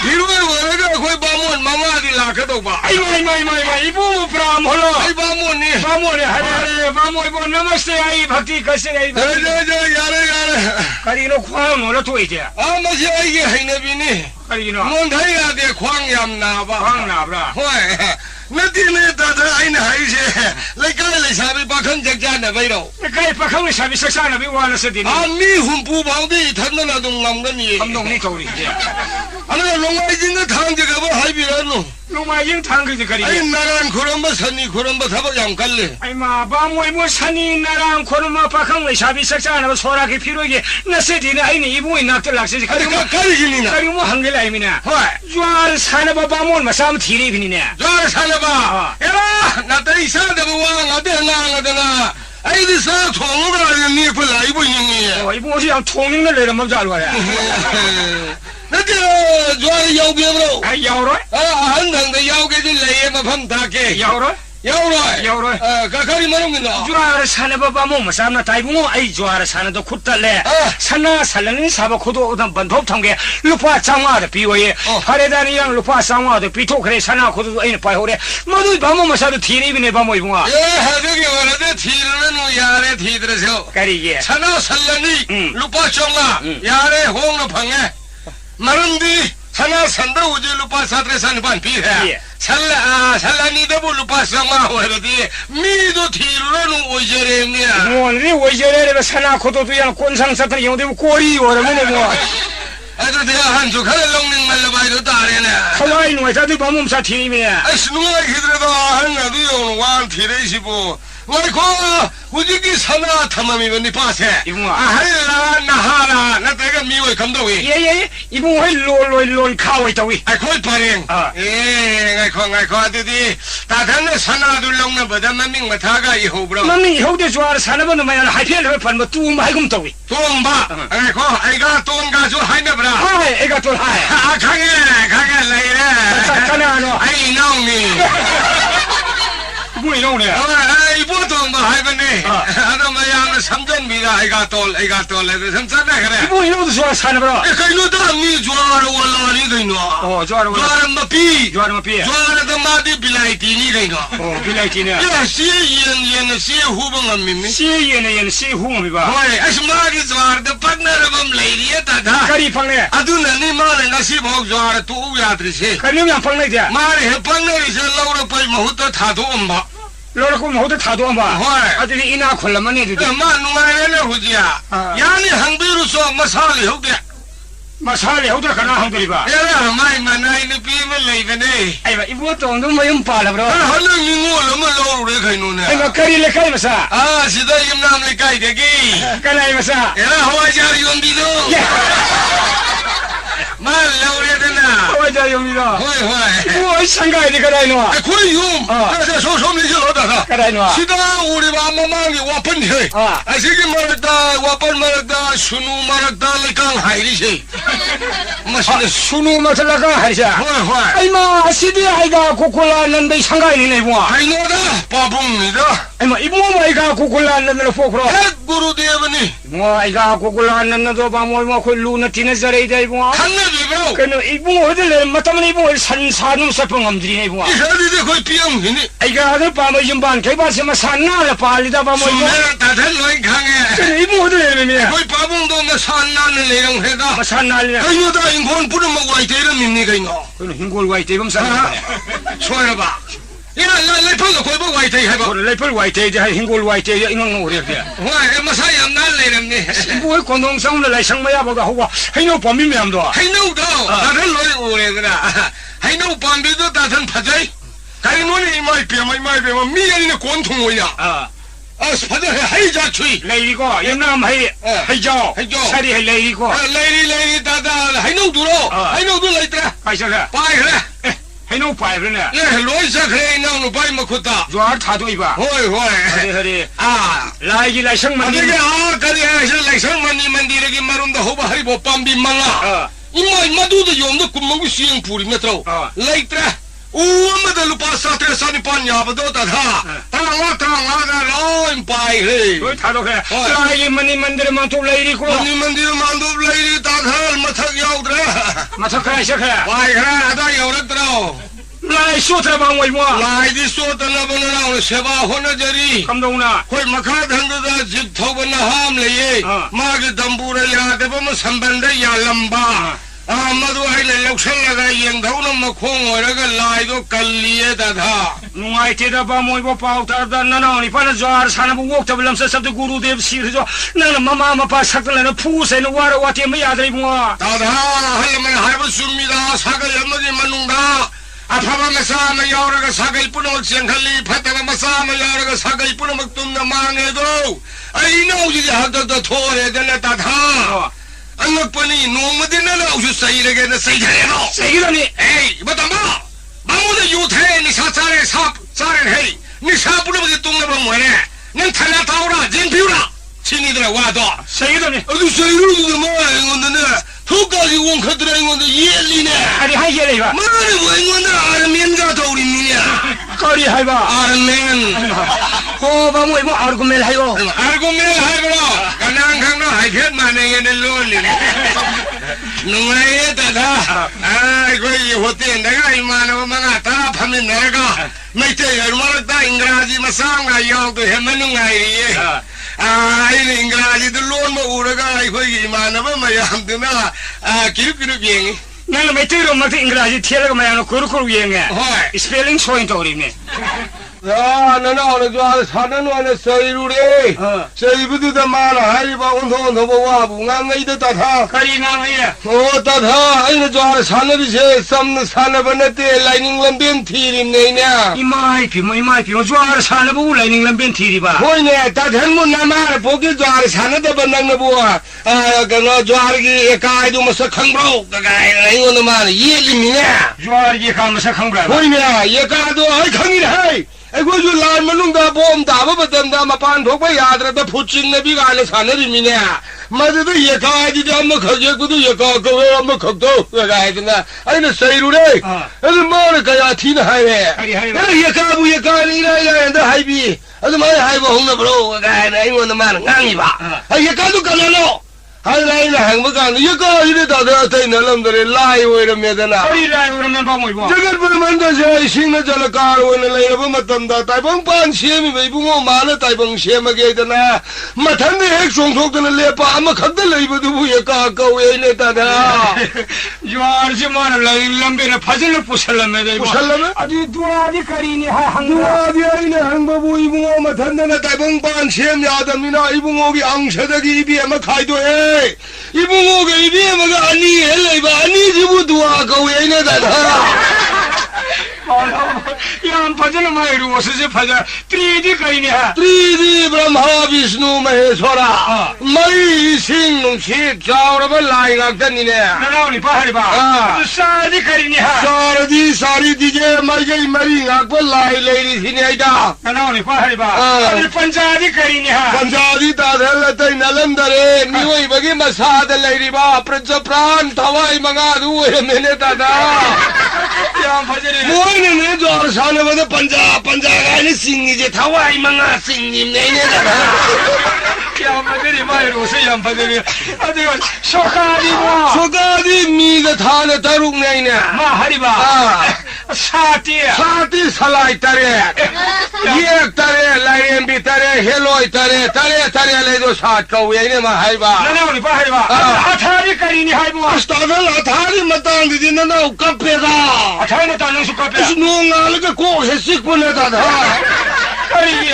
피로에 오늘은 거기 바몬 망아리 라가도 봐. 아이마 이부 브람 홀로 아이 바몬이. 바모네 하레 바모 이부 나마스테 아이 박티 가세 아이 야래. 가리노 광 놀아 또 이제 마시 이게 하이네비니. 가리노 몬타이가 돼 광얌나봐. 광 나브라 호이. 나디네 다다 아이나 하이세. 레카레 사비 박한 적자나 바이로. 가이 박항을 사비 석사나 비와나 서디니 미 훔부방디 탄나나도 남거니. 감동이 떠오르시대 아나 롱아이진가 탕제가 뭐 하이비라노. 로마인 탕그지 가리 아이 나란 그런 거 산이 그런 거 사버 양갈래. 아이마 바모 이부 산이 나랑 코르마 박항을 사비 석사나 소라기 피로게 나서디니 아이니 이부이 낙들 락세지 가리기니나. 가리 뭐 한글 아이미나 좋아하는 사나바 바모를 마삼 티리비니네 저 살아봐. 야라 나도 이사한테 뭐 나가나. 아이들 사 통으로 니 불라 이거 있니. 이부 옷이 양 통링을 내려면 잘 거야 나도 좋아하는 야우게로. 아 야오로 한당대 야우게 좀 레이에만 밤다게. 야오로 야우로. 가리 말없는다. 좋아하는 사나바 바모 마삼나 다이붕어 아이 좋아하는 사나도 굿달래 사나 살라는 사바 코도 오던 번법 통게 루파 장화도 비워예 파레다니랑 루파 장화도 비토 그래 사나 코도 아이는 파호래 모두 바모 마사도 티리비네 바모 이붕아 하저기 원하대 티르는 야래 티들어서. 까리게 사나 살라니 루파 정아 야래 홍로 방에 마른디 사나 산다 우지 루파 사트레 산반 비해 살라니도 뭐 루파 정아 오해디 미도 티르는 오제레미야. 뭐니 오이제레레 사나 코도도 양 꼰상 사탄 영대 꼬리 오라면에 뭐 아주 내가 한쪽 하나 롱링 말려봐도 다르네. 하와이 누가 자들 바모 사 티리비네 아이씨 누가 기들어도 한가도 용은 왕 티레시고 와이코 우지기 사나 탐함이면 니 빠세. 이붕아 하일라 나하라 나 내가 미워이 감독이. 예예 이붕아 롤 카오 있다위 아이 거의 파링. 아이코 아드디 다단네 사나 둘렁나 보다만 밍마 다가 이호브로. mammi hode juar sanabon mayan haipel he pan tu mai gum tawi 똥바. 아이코 아이가 똥가 줄 하이메브라. hai ega tol hai 강해 레이래. kanano 아이 나옹니. bui no ne 이보 똥바 하이베니. 아도 마양 삼전미가 아이가 돌 레드 삼산나 그래. bui no juar sanabro 그이노다 미 좋아하러 올라와니 그이노. juar 좋아하는 마피. juar ma pia 좋아하는 마디 빌라이티니 그이노. bilai ne 야 시연 시 후봉은 밈니. si yen si hu mi ba 호이 아스마기 좋아하는 파트너럼 레이리에 다다. kari pangne 아두나 니 말에 나시 복 좋아하는 또 우야드리시. kari yang pangne ja 말에 해방내리 저 라우라 빠이 마후터 타도 엄마. lora ko hode thado ba 호이 adini ina kholamane de 마 누가래네 후지야. 야니 항비로서 마살이ဟုတ်대. masale hode kana hangdri ba 야라 마이 마나이니 비메 레이베네. ai ba ibu tong dum mayum pala bro 할랑 닝고 럼마 로르레 가이노네. ai ba kari le kai masa 시다 임남리 까이데기. kana ai masa 야라 하와자리 용비도. 妈老爷的呢？我家有米了，会会。我想改的个来喏，哎，可以用。这说明就老大他。个来喏，其他屋里吧，慢慢的我本去。哎，这个马勒达，我本马勒达，顺路马勒达来刚海的去。我现在苏努嘛是那个还是？会会。哎妈，现在还个库库拉人被想改的那不？还弄的，把崩你的。哎妈，一摸嘛一个库库拉人那佛克罗。哎，咕噜爹吧你。我一个库库拉人那做把我会路那天那在那在不？看那里边。跟那一摸我的人，嘛他们一摸山山弄什么我们这里那不？你说你这会变你。哎个那把我一般，开把什么山哪了把里头把我。是那大天来看哎。这一摸的人没？会把崩到那山哪的那种黑的。嘛山哪里？哎呦，大英国不这么外地的名你给我。可能英国外地我们山哪里？错了吧？你来碰个会不外地係噃？你碰外地就係英國外地嘅，應該我哋嘅。喂，乜晒人難嚟啦你？不會廣東省嚟省乜嘢冇個好啊？喺度旁邊咩咁多啊？喺度，大thân來我嚟噶啦，喺度旁邊都大thân拍仔，喺我哋買邊嘛，咩人嘅廣東話呀？拍仔係喺隻吹。嚟個，有啱係咗，晒啲係嚟個。嚟大喺度咯，喺度嚟得。係實嘅。拜佢。喺度拜佢呢？攞晒佢，嗱我拜乜佢得？做下他對吧？會。係嚟省問題。嗰啲係嚟省問題嚟嘅，馬龍都好吧？喺我旁邊問啦。因為乜都用到咁樣嘅師兄鋪裡面頭。嚟得。我哋lupa sa tres sa ni panya ba do ta tha tanga ga lo pai he oi tha do khe lai mani mandir ma tu lai ri ko mani mandir ma do lai ri ta thal ma thak yaw dra ma thak kha sha kha pai kha da yaw ra dra lai so tra ba ngoi mo lai di so ta na ba na se ba ho na jari kam dong na khoi ma kha thang da jit thau ba na ham le ye ma ge dambura ya de ba ma samban da ya lamba मधु है लक्षण लगा यंधौन मखों लाइद कलिए तथा नुआइते दा मोई बो पाउता दा ननानी पाना जार साना बो वोक्ता बलम से सब गुरुदेव सिर जो नन ममा मपा सकल न फूसे न वार वाते म याद रे बो तथा हल मन हाय बो सुमिदा सागल यमजे मनुंगा अथवा मसा म यावरग सागल पुनो चंखली फतवा मसा म यावरग सागल पुनो मक्तुम न मांगे दो आई नो जी हद द थोरे दन तथा अनपनी नोमदिन लाउसु सहीरगे न सही जरेनो सही गनी ए बतामा बामुदे युथे निशा चारे है निशा पुनबगे तुंगने बमोने नन थला तावरा जिनपिउरा छिनिदरा वादो सही गनी अदु सहीरुदु मा इंगोंदने थोकाजी वंखद्रे इंगोंदे येलिने अरे हाय येले बा मारे वंगोंदे आर्मेन गा तौरी मिने करी हाय बा आर्मेन हो बामोई बो आर्गुमेल हाय बरो कनांग खांनो हायफेट माने ने लोली नुंगाये तथा आई कोई होते नगा इमानो मंगा तारा फमिन नगा मैते यरमरता इंग्रजी मसांगा याव तो हेमनुंगाई ये आई इंग्रजी तो लोन म उरगा आई कोई इमानो मयाम दुना किरु येंगी नन मैते रो मते इंग्रजी थियरगा मयानो कुरु येंगे स्पेलिंग सोइन तोरिने ननावने जो सानन वाले सहीरुरे सहीबुदु द मान हाइबा उन्थो बाबु ngai da tha kari ngai ya o ta tha ai jo sanari se sam sanabane te lining lamben thiri nei na imai pi jo sanabu lining lamben thiri ba hoi ne ta dhan mun na ma bogi jo sanade banang na bu ga no jo gi ekai du masa khangbro ga ngai on ma ye li mi na jo gi kham sa khangbra hoi ne ye ka do ai khangi hai ऐको जो लाल मनुंगा बोम दाबा बदम दा मपान ठोक पे याद रहता फुचिंग ने भी गाले खाने री मिने मजे तो ये कहा जी जब मैं खजे को तो ये कहा को हम खक दो लगाए तना अरे न सही रुरे अरे मार गया थी ना है अरे ये कहा नहीं रहा है ना है भी अरे मारे है वो हम ना ब्रो गाए नहीं वो ना मार गांगी बा ये कहा तो करना लो हाय लाइन हैंग मकान ये कहा इधर दादा थे न लंदरे लाई वो इधर में देना अरे लाई वो में बामोई बा जगत पर मन तो जे सिंह जलकार वो न ले अब मतम दा ताइबंग पान छे में भाई बुंगो माल ताइबंग छे में गए तना मथन ने एक सोंग सोंग न ले पा हम खद ले बदु ये का ये ने दादा यार जे मान लाई लंबे न फजल पुछल में दे पुछल में अजी दुआ दी करी ने हंग दुआ दी आई ने हंग बाबू बुंगो मथन ने ताइबंग पान छे में आदम मिना बुंगो की अंश दगी भी हम खाई दो इबुंगो के इबे मगा अनि हेलै बा अनि जिबु दुआ कौ यैने दादा ꯌꯥꯝ ꯐꯖꯅ ꯃꯥꯏꯔꯨ ꯋꯥꯁꯁꯦ ꯐꯖ ꯇ꯭ꯔꯤꯗꯤ ꯀꯔꯤꯅꯤ ꯍꯥ ꯇ꯭ꯔꯤꯗꯤ ꯕ꯭ꯔꯍ꯭ꯃ ꯕꯤꯁꯅꯨ ꯃꯍꯦꯁ꯭ꯋꯔ ꯃꯩ ꯏꯁꯤꯡ ꯅꯨꯡꯁꯤꯠ ꯆꯥꯎꯔꯕ ꯂꯥꯏ ꯉꯥꯛꯇꯅꯤꯅꯦ ꯅꯅꯥꯎꯅꯤ ꯄꯥꯍꯔꯤꯕ ꯑꯗꯨ ꯁꯥꯔꯗꯤ ꯀꯔꯤꯅꯤ ꯍꯥ ꯆꯥꯔꯗꯤ ꯁꯥꯔꯤꯗꯤꯖꯦ ꯃꯥꯏꯀꯩ ꯃꯔꯤ ꯉꯥꯛꯄ ꯂꯥꯏ ꯂꯩꯔꯤꯁꯤꯅꯦ ꯑꯩꯗ ꯅꯅꯥꯎꯅꯤ ꯄꯥꯍꯔꯤꯕ ꯑꯗꯨ ꯄꯟꯖꯥꯗꯤ ꯀꯔꯤꯅꯤ ꯍꯥ ꯄꯟꯖꯥꯗꯤ ꯇꯥꯗꯜ ꯑꯇꯩ ꯅꯂꯟꯗꯔꯦ ꯃꯤꯑꯣꯏꯕꯒꯤ ꯃꯁꯥꯗ ꯂꯩꯔꯤꯕ ꯄ꯭ꯔꯖꯄ꯭ꯔꯥꯟ ꯊꯋꯥꯏ ꯃꯉꯥꯗꯨ ꯑꯣꯏꯔꯝꯃꯦꯅꯦ ꯇꯥꯗ ꯌꯥꯝ ꯐꯖꯔꯦ ꯃꯣꯏꯅꯅꯦ ꯖ꯭ꯋꯥꯔ ꯁꯥꯟꯅꯕꯗ ꯄꯟꯖꯥ ꯍꯥꯏꯅ ꯆꯤꯡꯉꯤꯁꯦ ꯊꯋꯥꯏ ꯃꯉꯥ ꯆꯤꯡꯉꯤꯝꯅꯦ ꯇꯥꯗ ꯌꯥꯝ ꯐꯖꯔꯦ ꯃꯥꯏꯔꯨꯁꯦ ꯌꯥꯝ ꯐꯖꯔꯦ ꯑꯗꯨꯒ ꯁꯣꯀꯥꯗꯤꯕꯣ ꯁꯣꯀꯥꯗꯤ ꯃꯤꯗ ꯊꯥꯅ ꯇꯔꯨꯛꯅꯦ ꯑꯩꯅ ꯃꯥ ꯍꯔꯤꯕ ꯁꯥꯇꯤ ꯁꯂꯥꯏ ꯇꯔꯦꯠ ꯌꯦꯛ ꯇꯔꯦꯠ ꯂꯥꯏꯔꯦꯝꯕꯤ ꯇꯔꯦꯠ ꯍꯦꯂꯣꯏ ꯇꯔꯦꯠ ꯂꯩꯗꯣ ꯁꯥꯠ ꯀꯧꯏ ꯑꯩꯅ ꯃꯥ ꯍꯥꯏꯕ ꯅꯅꯥꯎꯅꯤ ꯄꯥꯍꯔꯤꯕ ꯑꯊꯥꯗꯤ ꯀꯔꯤꯅꯤ ꯍꯥꯏꯕꯣ ꯑꯁꯇꯥꯗꯜ ꯑꯊꯥꯒꯤ ꯃꯇꯥꯡꯗꯗꯤ ꯅꯅꯥꯎ ꯀꯞꯄꯦꯗ ꯑꯊꯥꯏ ꯃꯇꯥꯡ ꯅꯪꯁꯨ ꯀꯞꯄꯦ ꯑꯁ ꯅꯣꯡ ꯉꯥꯜꯂꯒ ꯀꯣꯛꯁꯦ ꯆꯤꯛꯄꯅꯦ ꯇꯥꯗ ꯀꯔꯤꯒꯤ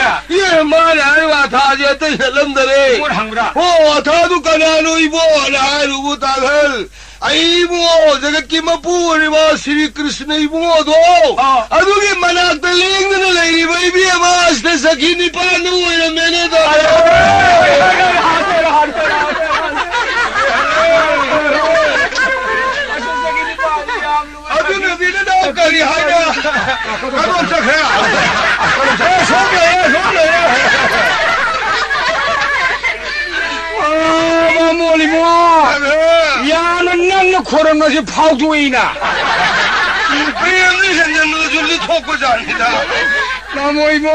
ꯃꯥꯅ ꯍꯥꯏꯕ ꯑꯊꯥꯁꯦ ꯑꯇꯩ ꯆꯠꯂꯝꯗꯔꯦ ꯃꯣꯏ ꯍꯪꯕ꯭ꯔꯥ ꯑꯣ ꯑꯊꯥꯗꯨ ꯀꯅꯥꯅꯣ ꯏꯕꯣꯅ ꯍꯥꯏꯔꯨꯕꯨ ꯇꯥꯗꯜ ꯑꯩ ꯏꯕꯨꯡꯉꯣ ꯖꯒꯠꯀꯤ ꯃꯄꯨ ꯑꯣꯏꯔꯤꯕ ꯁ꯭ꯔꯤ ꯀ꯭ꯔꯤꯁꯅ ꯏꯕꯨꯡꯉꯣꯗꯣ ꯑꯗꯨꯒꯤ ꯃꯅꯥꯛꯇ ꯂꯦꯡꯗꯅ ꯂꯩꯔꯤꯕ ꯏꯕꯦꯝꯃ ꯑꯁꯤꯗ ꯁꯈꯤ ꯅꯤꯄꯥꯟꯗꯨ ꯑꯣꯏꯔꯝꯃꯦꯅꯦ ꯑꯗꯨꯅꯗꯤ ꯅꯅꯥꯎ ꯀꯔꯤ ꯍꯥꯏꯅ ꯀꯔꯣꯝ ꯆꯠꯈ꯭ꯔꯦ ꯃꯣꯂꯤꯃꯣ ꯌꯥꯝꯅ ꯅꯪꯅ ꯈꯣꯔꯝꯅꯁꯤ ꯐꯥꯎꯗꯣꯛꯏꯅ ꯍꯌꯦꯡꯗꯤ ꯍꯦꯟꯖꯟꯅꯁꯨ ꯊꯣꯛꯄꯖꯥꯠꯅꯤꯗ ꯃꯣꯏꯃꯣ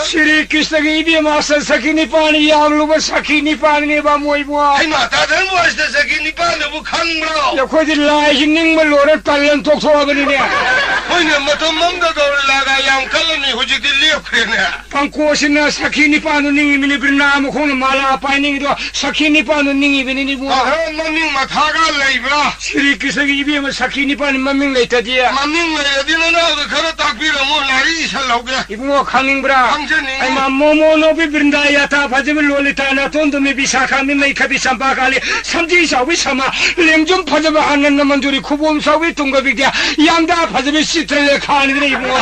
ꯁ꯭ꯔꯤ ꯀ꯭ꯔꯤꯁꯅꯒꯤ ꯏꯕꯦꯝꯃ ꯁꯈꯤ ꯅꯤꯄꯥꯟ ꯌꯥꯝ ꯂꯨꯕ ꯁꯈꯤ ꯅꯤꯄꯥꯟꯅꯦꯕ ꯃꯣꯏꯃꯣ ꯍꯩꯃꯥ ꯇꯥꯗꯜꯕꯨ ꯑꯁꯤꯗ ꯁꯈꯤ ꯅꯤꯄꯥꯟꯗꯨꯕꯨ ꯈꯪꯕ꯭ꯔꯣ ꯑꯩꯈꯣꯏꯗꯤ ꯂꯥꯏꯁꯤ ꯅꯤꯡꯕ ꯂꯣꯏꯔ ꯇꯜꯂꯟ ꯇꯣꯛꯊꯣꯛꯑꯕꯅꯤꯅꯦ ꯍꯣꯏꯅꯦ ꯃꯇꯝ ꯑꯃꯗ ꯒꯧꯔꯤꯂꯥꯒ ꯌꯥꯝ ꯀꯜꯂꯝꯃꯤ ꯍꯧꯖꯤꯛꯇꯤ ꯂꯦꯞꯈ꯭ꯔꯦꯅꯦ ꯄꯪꯀꯣꯁꯤꯅ ꯁꯈꯤ ꯅꯤꯄꯥꯟꯗꯨ ꯅꯤꯡꯉꯤꯕꯅꯤ ꯕ꯭ꯔꯤꯅꯥ ꯃꯈꯣꯡꯅ ꯃꯥꯂꯥ ꯄꯥꯏꯅꯤꯡꯉꯤꯗꯣ ꯁꯈꯤ ꯅꯤꯄꯥꯟꯗꯨ ꯅꯤꯡꯉꯤꯕꯅꯤ ꯃꯃꯤꯡ ꯃꯊꯥꯒ ꯂꯩꯕ꯭ꯔꯥ ꯁ꯭ꯔꯤ ꯀ꯭ꯔꯤꯁꯅꯒꯤ ꯏꯕꯦꯝꯃ ꯁꯈꯤ ꯅꯤꯄꯥꯟ ꯃꯃꯤꯡ ꯂꯩꯇꯗꯤ ꯃꯃꯤꯡ ꯂꯩꯔꯗꯤ ꯅꯅꯥꯎꯗ ꯈꯔ ꯇꯥꯛꯄꯤꯔꯝꯃꯣ ꯂꯥꯏꯔꯤꯛ ꯏꯁꯜꯍꯧꯒꯦ 이붕어 강닝브라 강전이 아이마 모모노비 브린다야타 바지미 롤리타 나톤도미 비사카미 메이카비 삼바갈리 삼지사위 사마 랭좀 파자바 하는 놈만들이 쿠봄사위 동갑이야 양다 파자비 시틀레 카니드네 이붕어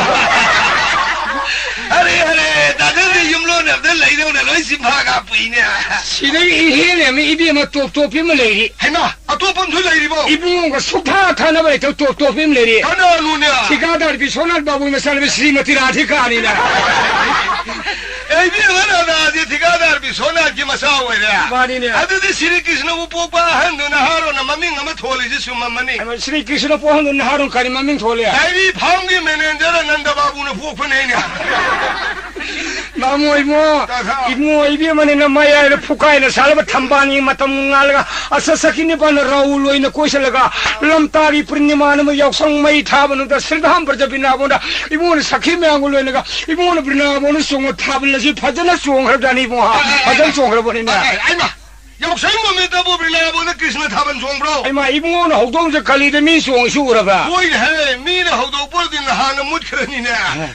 अरे दादा युमलोने अब लैदौने लोइ सिम्फागा पुइने सिनै इहेलेमे इबेमा टोपटोपीमा लैरि हैन अतोपन्थु लैरिबो इबुङको सुथा थानाबा त टोपटोपीमा लैरि कनानुने ठिकादार बिसोनाल बाबु मसाले श्रीमती राधिकानिना एबी वनादादि ठिकादार बिसोनाल की मसा ओइरे मानिने अदुदि श्री कृष्ण उपोपा हन्दुना हारोना ममिङ अमा थोलिजि सुममनि श्री कृष्ण पोहन्दुना हारोन करि ममिङ थोले हैरी फाउंगी मैनेजर नंद बाबुने पोखनेने मामोइमो इमो इबेमने मायाले फुकाइले सालबा थम्बानी मतम ngalga asasakini ban rauluina koisalaga lamtari purnimana ma yaksang mai thabanu da sirdham prajabina bonda imon sakhi manguloinaga imon brinabonu songo thablasi phajana songrabdani mo ha phajan songrabonina aima 역사인 몸에 더블이나 보는 कृष्ण थावन सोंब्रो 아이마 이봉은 호동저 칼리데 민송 수우라바 보이 해 미나 호도 버딘 하나 묻크니네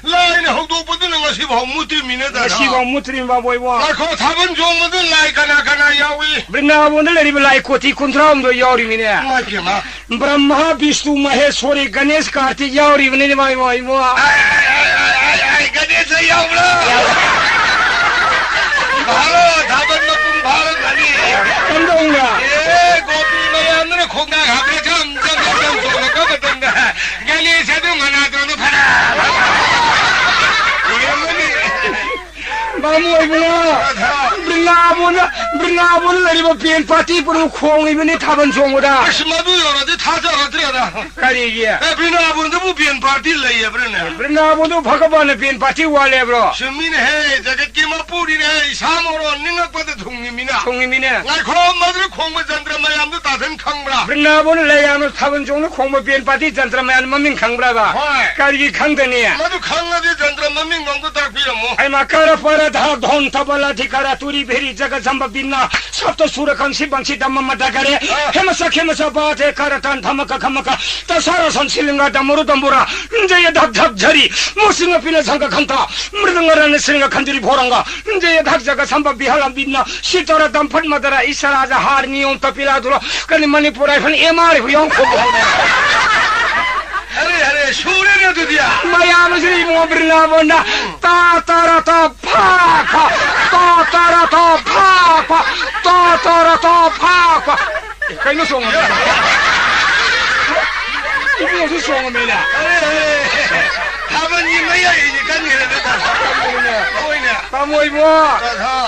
라이나 호도 버딘 것이 뭐 묻미네다 시방 무트림 바보이보 아코 थावन सों거든 라이 가나 야위 브나본들 레리 라이 코티 콘트라움도 야오리미네 마키마 ब्रह्मा विष्णु महेश्वरी गणेश कार्तिक यावरी बने माई माई मो आई गणेश यावला 바로 다번 높은 바로 가니 कंदोंगा 예 고비 마야는 콩나 가게 점점 쏘거든가 गणेश도 मना도는 파라 ब्रिंगाबोन लरिबो पेन पार्टी पुरु खोंगिबनि थाबन सोंगोदा असमादु योरदि थाजा हद्रेदा करिगे ए ब्रिंगाबोनदु पेन पार्टी लइए ब्रने ब्रिंगाबोनदु भगवान पेन पार्टी वाले ब्रो सुमिन हे जगत की मपुरी रे सामोरो निंगपद थुंगिमिना नाखो मद्र खोंग जंत्र मयामदु ताथन खंगब्रा ब्रिंगाबोन लयानो थाबन सोंग खोंग पेन पार्टी जंत्र मयान ममिंग खंगब्रा बा करिगे खंगदनि मदु खंगदि जंत्र ममिंग गंगु ताकबिरमो आई माकर पर धा धन तबला धिकारा तुरी भेरी जग जंब बिन्ना सप्त सुर कंसी बंसी दम मदगरे हेमस बाते करतन धमक खमक तसारा संसिलिंगा दमरु दंबुरा जय धक धक झरी मुसिंग पिन संग खंता मृदंगरन सिंग खंजरी भोरंगा जय धक जग संब बिहला बिन्ना सितरा दंफन मदरा इसराजा हार नियम तपिला दुरो कनि मणिपुर फन एमार हुयं खो 하래 쇼래가 드디야 마야무시 모브리나본다 따따라따 파파 따따라따 파파 따따라따 파파 그거 송어다 이거 무슨 송어입니다 하버니 뭐야 이제 간게다 Pamoy mo.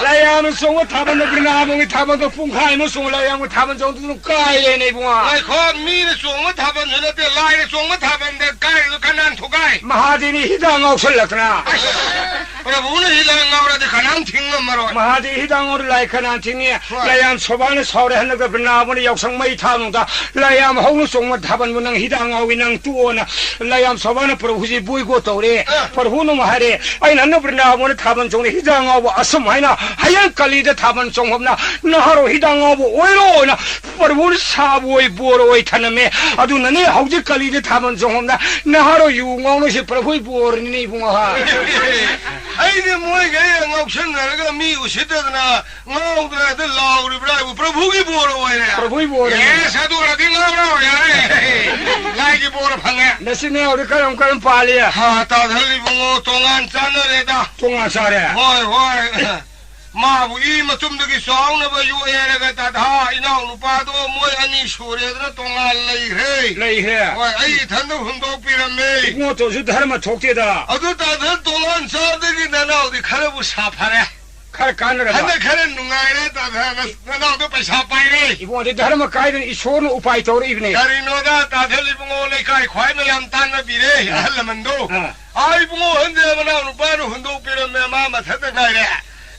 Layang song taban na brinabong taban ka pungkay mo song layang taban song tunong kaya ni bunga. Ay ko mi song taban na te lai song taban de kay kanan thugay. Mahadi ni hidang og sulak na. Pero bune hidang awra de kanan thing maro. Mahadi hidang og lai kanan thing ni layang soban sore han ka brinabong yok sang mai thamong da layang hong song taban mo nang hidang og nang tuona layang soban prabhuji bui go tore prabhu no mahare ay nan brinabong taban song hidang og asam haina hayan kalide taban song homna naharo hidang og oiro na prabhu saboi boroi thaname adu nane hauji kalide taban song homna naharo yungong no si prabhu bor ni bunga ha ay de moy ge ngok chen na mi usitadna ngok da de law ri bra prabhu gi bor oi ne prabhu bor ye sadu ra ding la bra ya lai gi bor phang nasine or karam pali ha ta dhali bungo tongan chan re da tonga sare hoi ma bu I ma tum de song na ba yu e ga ta tha ina nu pa do moi ani shure da tongan lei he hoi ai than do hun do pi ra me ngo to su dharma thokte da adu ta da tongan sa de gi na na di khara bu sa phare khar kan ra hana khara nu ngai re ta da na na do paisa pai re ibo de dharma kai den ishor no upai tor ibne kari no da ta theli bungo le kai khwai me yam tan na bi re hal man do ai bungo hande ba na nu pa no hun do pi ra me ma tha ta ngai re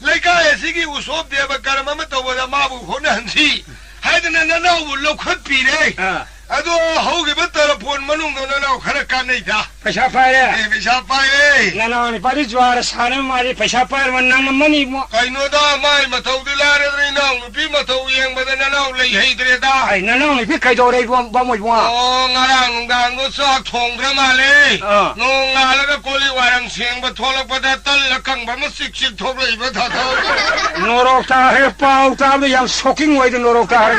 Like Sigi was up there, but Karamamato was a marble Honansi. Hadn't an hour look could be there. I don't hold a better upon Manungo, no, Harakanita. Pashapare, Pashapare. No, no, but it's what a son of my Pashapare when none of money. I know that my Mato de Lara now, Pimato young, but then I only hate it. I know if I don't rate one with one. Oh, Narang, no sock, Hong Gramale. No, Nala, Koli, what I'm saying, but Tola, but that Talakang, but 6 totally, but Norota, Pau, the young shocking way to Norota.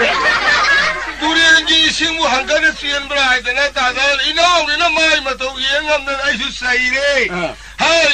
During Simu Hungary and Bright, and that other, in a mind, but I should say, hey,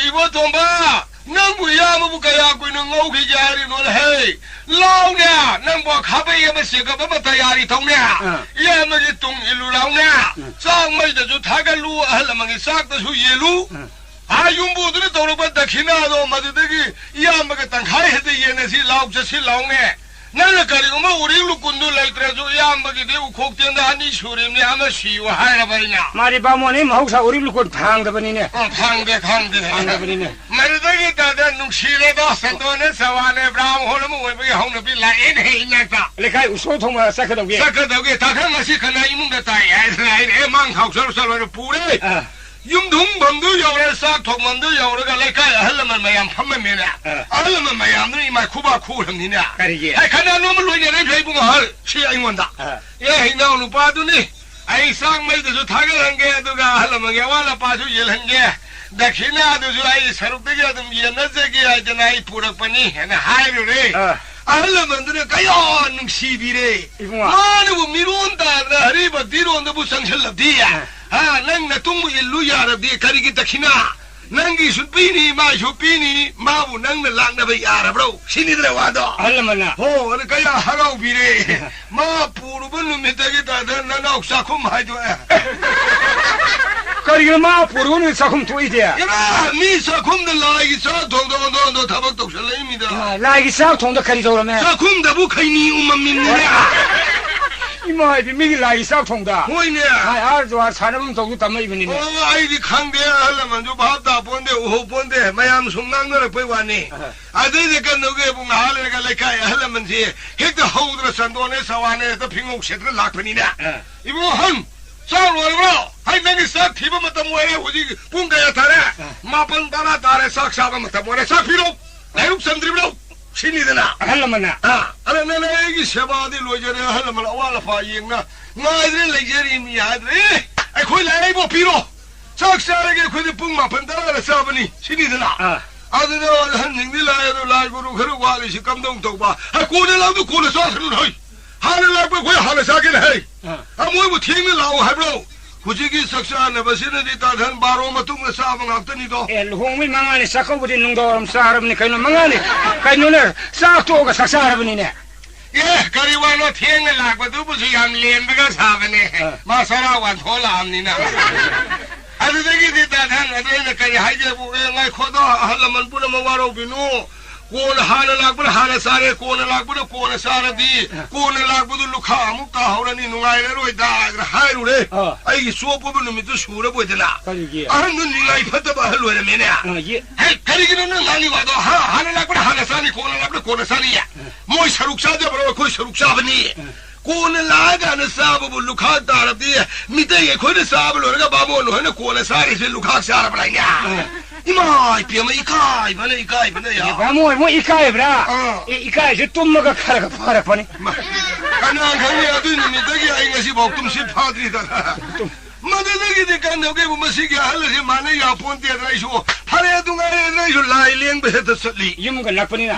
you want to buy? Number Yamukaya, Guinogi Yari, no, hey, long now, number Kabe Yamasika, Batayari Tonya, Yamatung Ilulana, some made the Tagalu, Alamang, Saka, who Yelu. Ayumbu to the Toroba, the Kinado, Madagi, Yamagatan, High the Yenesi, Logs, long there. Nana Karima, Urilu Kundu, like Trazo Yamagi, cooked in the honey, Shurim, Yamashi, or Harabina. Maribamoni, House, Urilu could hang the banana. Hang the banana. Madagi, that Nushira, Santona, Savannah, Brown, Holm, will be home to be like in Naka. Like I was so to my second of Second of it, Takamasikanaimu, that I had a monk house or Puri. Yung dum bandu yore sa thokmandu yore ga lekai halman mayam phamamena halman mayam ni ma khuba khulham ni na ai khana no ma loi ne re phei bung hal chi ai ngonda ye hinau nu pa du ni ai sang mai du thagal hange du ga halman ya wala pa ju yel hange dakhina du ju ai saruk de ga dum ye na je ge ai janai purak pani na hai ru re halman du kayo nung si bi re ma nu mirun ta na ri ba diron du sangshal di ya nang na tungu ilu yarab di karigi dakhina nangi supini ma supini ma bu nang na lang na ba yarab ro sini dre wado Alamana ho an kaya harau bire ma puru banu mitagi ta na na sakum hai jo Karima Purun Sakum to it. ya mi sakum de lai sa dong dong tabak tok shalai mi da Like it's out on the Carizora man. sakum da bu khaini ummin You might be making like it's out on that. hoi ne I heard was Hanam to come even in it. ai di khang de halaman jo ba da ponde ho ponde mayam sumnang na pe wani ade de kan no ge bu hale ga le kai halaman ji hek de ho de sandone sawane de phingok set la khani na ibo han sao lo bro hai nang sa thiba matam were hoji pung ga ya thare mapan dara tare sak sa matam were sa phiro nairuk sandri bro sini de na Alamana. ara na na gi seba di lo jere halaman awala fa yeng na ngai de le jeri mi ya de ai khoi lai bo phiro sak sa ge khoi de pung mapan dara sa bani sini de na adu de han ning di la guru kharu wali si kam dong tok ba ha ko de la du ko le sa thru hoi ha le la ko khoi ha le sa ge hai a moi bu thing la hai bro 후지기 석사는 버시는데 다른 바로 마뚱을 싸면 없더니도. 홍미 망하니 사코부디 농도럼 사람니 그는 망하니 그는 사토가 사사람이네. 예, 가리와노 팅을 락고도 무슨 양리엔가 사በ네. 마사라완 돌아옵니다. 아주 되게 대단한 아들은 그냥 하이제부 앵아이 코도 할라만 뿌려만 와로 비누. कोन हाल लागबुल हाल सारे कोन लागबुल कोन सारे दी कोन लागबुल लुखा मुक्ता हौरनी नुगाइले रोइदा हाइरु रे आइगी सोपोबु नुमितु सुरे बोइदना अहन निलाई फतबा हलुरे मेने हे करिगिनु नानी वादो हा हाल लागबुल हाल सानी कोन लागबुल कोन सानी मोय सरुक्षा दे बरो कोई सरुक्षा बनी कोन लागा न साबु लुखा तारदी मिते ये कोन साबु लोरगा बाबो नो न कोन सारे से लुखा सारा बलाया 이마이 비마 이카이 바네 야 뭐 이카이브라 이카이 좀 카라가 파라 파니 가나 가니 아두니 미더기 아이가시 복tum시 파드리다 마데데기 데간노게 부마시기 할레시 마네 야폰데라이쇼 파레둥아레라이쇼 라일랭베헤드 설리 용가 낙파니나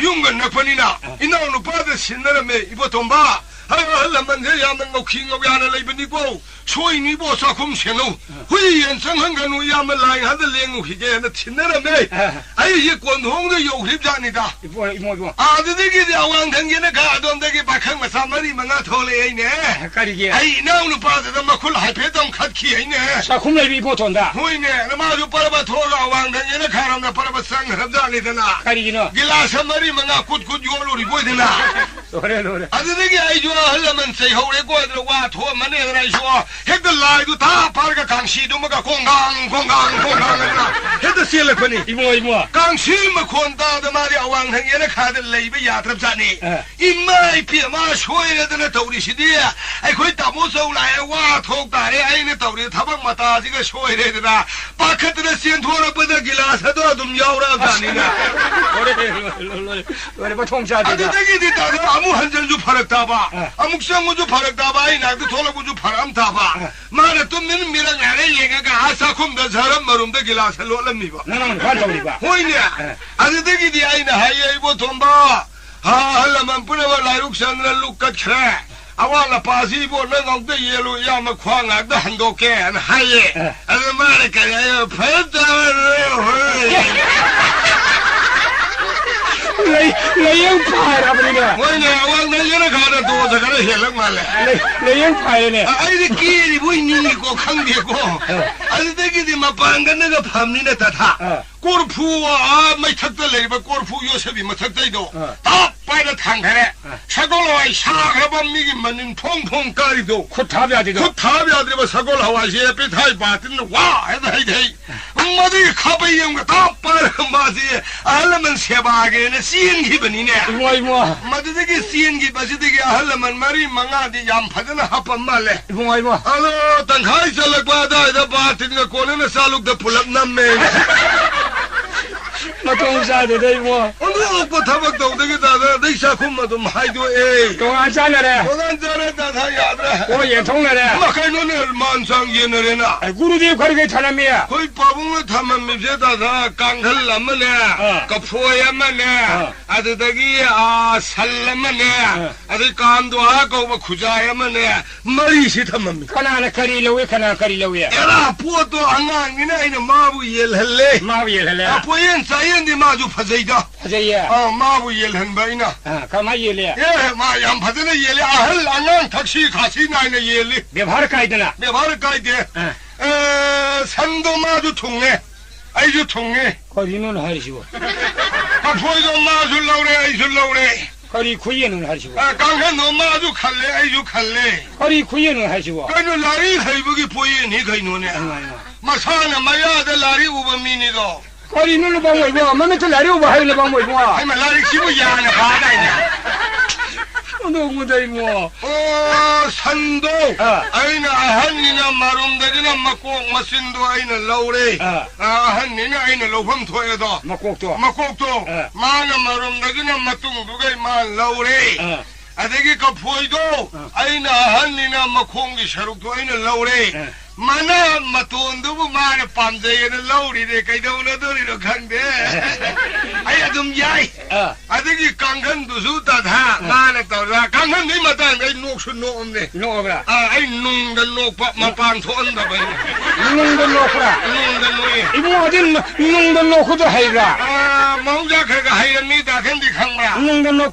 이나오노 파데 신나라메 이보톰바 할라만 해야만 킹고 야나 레이브니고 초이니보 사콤셴노 후이엔 성한가노 야만 라이 하드 랭고 히게나 친나라메 아이 이 권홍도 요립자니다 이모 아드데기 야왕당게나 가돈데기 바캉 마사마리 망아 톨레이네 까리게 아이 나오노 파데다 마쿨 하이페동 갓키이네 사콤레비 보톤다 후이네 나마주 파라바 톨라 왕당게나 가람나 파라바 상합자니다나 까리기노 길라사 마리 망아 굿굿 요로리 보이드나 노래 아드데기 아이조 할라만 세호레 고드로 와 토마네라이쇼 헤드 라이도 다 파르가 강시도 뭐가 공강 헤드 실레코니 이모 강시마 콘다도 말이 왕행에는 카드 레이베 야트랍자니 임마이 피마 쇼이레드네 도리시디 아이 거기 따모서 라에 와 톡다레 아이네 도리 타박 마다 지가 쇼이레드라 바카드네 센토라 버다 길라사도 좀 야오라자니나 노래 뭐 통자다 아드데기 디다도 아무 한전주 파르다바 아묵상우주 파르다바 이나도 돌아구주 파람다바 마나 tummin mirang are yenga asa kum da zaram marum da gilas lo lammi ba 나는 관점이 봐 hoine adegi di aina haye ibo tomba ha halaman punawa lairuk sandra lukkat khre awala pasi bo nang de yelo yama khwanga da handoke an haye adamare kaya phada 레이영 파라 버리가 hoine awang na yena khada do zakara helang male 레이영 파이네 아이디 끼리 보이니고 강대고 아이디기 마방가네가 밤니네 다다 골프와 마이 탁들 레이바 골프 요셉이 마탁대도 다 빠이다 탕가래 사골로와 샤그라밤 미기 만닌 퐁퐁 까리도 코타비아디도 코타비아디바 사골로와 시에피 타이 바tin 와 해다이데이 엄마들이 카베이 형가 다 빠이다 마지 알라만 세바게네 시엔기버니네 이모 마드데기 시엔기 바시데기 알라만 마리 망아디 얌 파드나 하판 말레 이모 알로 당카이 살락바다 다 바틴가 코네나 살룩다 풀랍 남메 마통사데 이모 오늘 오빠 타박도 오되게 다다 내샤 콤마도 하이도 에이 동안자네래 동안자네 다다 야드라 오예 통네래 마카이노네 만상 예너레나 구루디 거리게 차남이야 거의 바봉을 타면 밉세 다다 강할 남마네 가포야마네 아드다기 살라마네 아드 감도 하고 구자야마네 머리시 타면 카나나 거리려왜 카나 거리려왜 야라 포도 안강이네 이네 마부 예할래 마비엘래 포엔 사이엔디 마주 파제이다 하제야 마부 예한바이나 가마이엘래 예 마양 파제네 예레 아할 안강 택시 같이 나이네 예리 베바르 카이드나 내 바로 가이데 산도 마주 통네 아이주 통네 거리는 하시고 포이도 마주 라우레 아이주 라우레 거리 구이에는 하시고 강한 너 마주 칼레 아이주 칼레 거리 구이에는 하시고 그는 라리 하이부기 보이니 가이노네 마사나 마야데 라리 우범미니도 거리는 방뭐 이거 엄마한테 라리오바 하이는 방뭐 이거 하이마 라리 기부 야나 바다이냐 너무다 이모 산도 아이나 아한니나 마rum다지나 막곡 마신도 아이나 라우레 아한니나 아이나 로범 토에도 막곡도 마나 마rum다지나 마뚱두가 마 라우레 아데기 까 포이도 아이나 아한니나 막콩기 샤룩도 아이나 라우레 mana matun du mana pamjay na lauri de kai daw na dori no khande ay adum yai adigi kanghan du su ta tha mana taw ra kanghan ni matan ai nok su no omne no bra ai nung da nok pa ma pan thon da ba nung da no bra nung da no ibu din nung da no khu da hai bra mau ja kha ga hai ni da khen di khang bra nung da no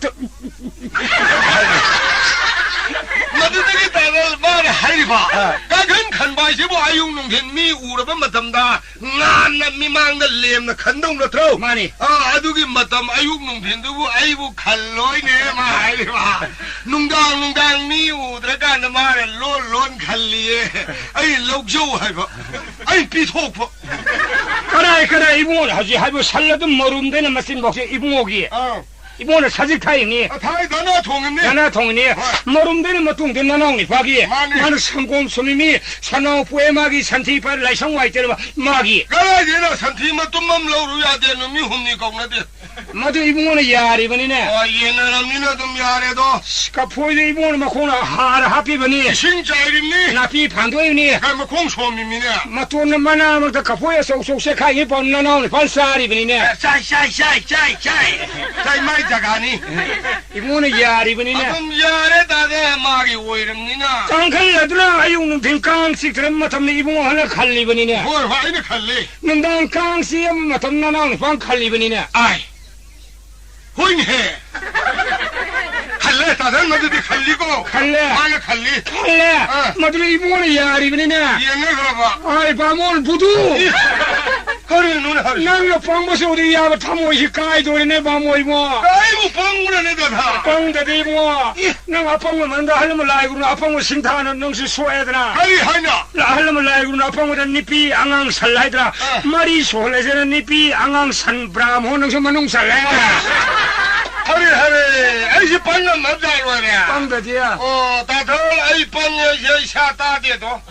madudagi tagal mar hariba kaghan khanbai sibo ayung nungthin mi uraba matamda nganna mimangda lemna khandong na thro mani adugi matam ayung nungthin dubu aibu khalloi ne ma hariba nungdang mi udraga na mar lon khalliye ai lokjo haiba ai pithok pho kara ibu haji haibu salladum morum dena masin boxe ibu gi 이번에 사직 타이니 타이 나나 통했네 나나 통이니 머름되는 뭐 뚱된 나나오니 바기 나는 성공 소미미 산호 부에마기 산티파 라이성와 있잖아 마기 가라지나 산티마 뚱맘 러루야 되는 미 훔니 겁나데 마도 이번에 야리버니네 얘는 미나 좀 야래도 스카포이드 이번에 막 코나 하라 하피버니 진짜 이름니 나피 반도이니 그뭐 공소미미네 마토는 마나 막 카포에 속속세 카이 번 나나오니 반사리버니네 짜이 마이 자가니 이번에 야리버니네 좀 야래 다데 마기 오이름니나 깡칼라드라 아용는 빈깡식 그런 마탐네 이번에 하나 칼리버니네 뭘 화이네 칼리 능당 깡시 마탐 나나오니 반 칼리버니네 아이 호이네 칼레 다들 너들이 칼리고 칼레 마가 칼리 칼레 마들 이번에 야리버니네 얘네 그러봐 아이 바몰 부두 허리 눈에 허리 나가 방모시 어디 야바 타모시 까이도리네 바모이 뭐 아이고 방문에 내가 다 방대디 뭐 내가 아빠가 만다 하려면 라이그로 아빠가 신타하는 능시 소해드나 아이 하냐 나 하려면 라이그로 아빠가 니피 앙앙 살라이드라 말이 소래제는 니피 앙앙 산브라모 능시 만웅 살래 허리 아이씨 방금 맞아로 해 방대디야 다들 아이 방에 여샤 따대도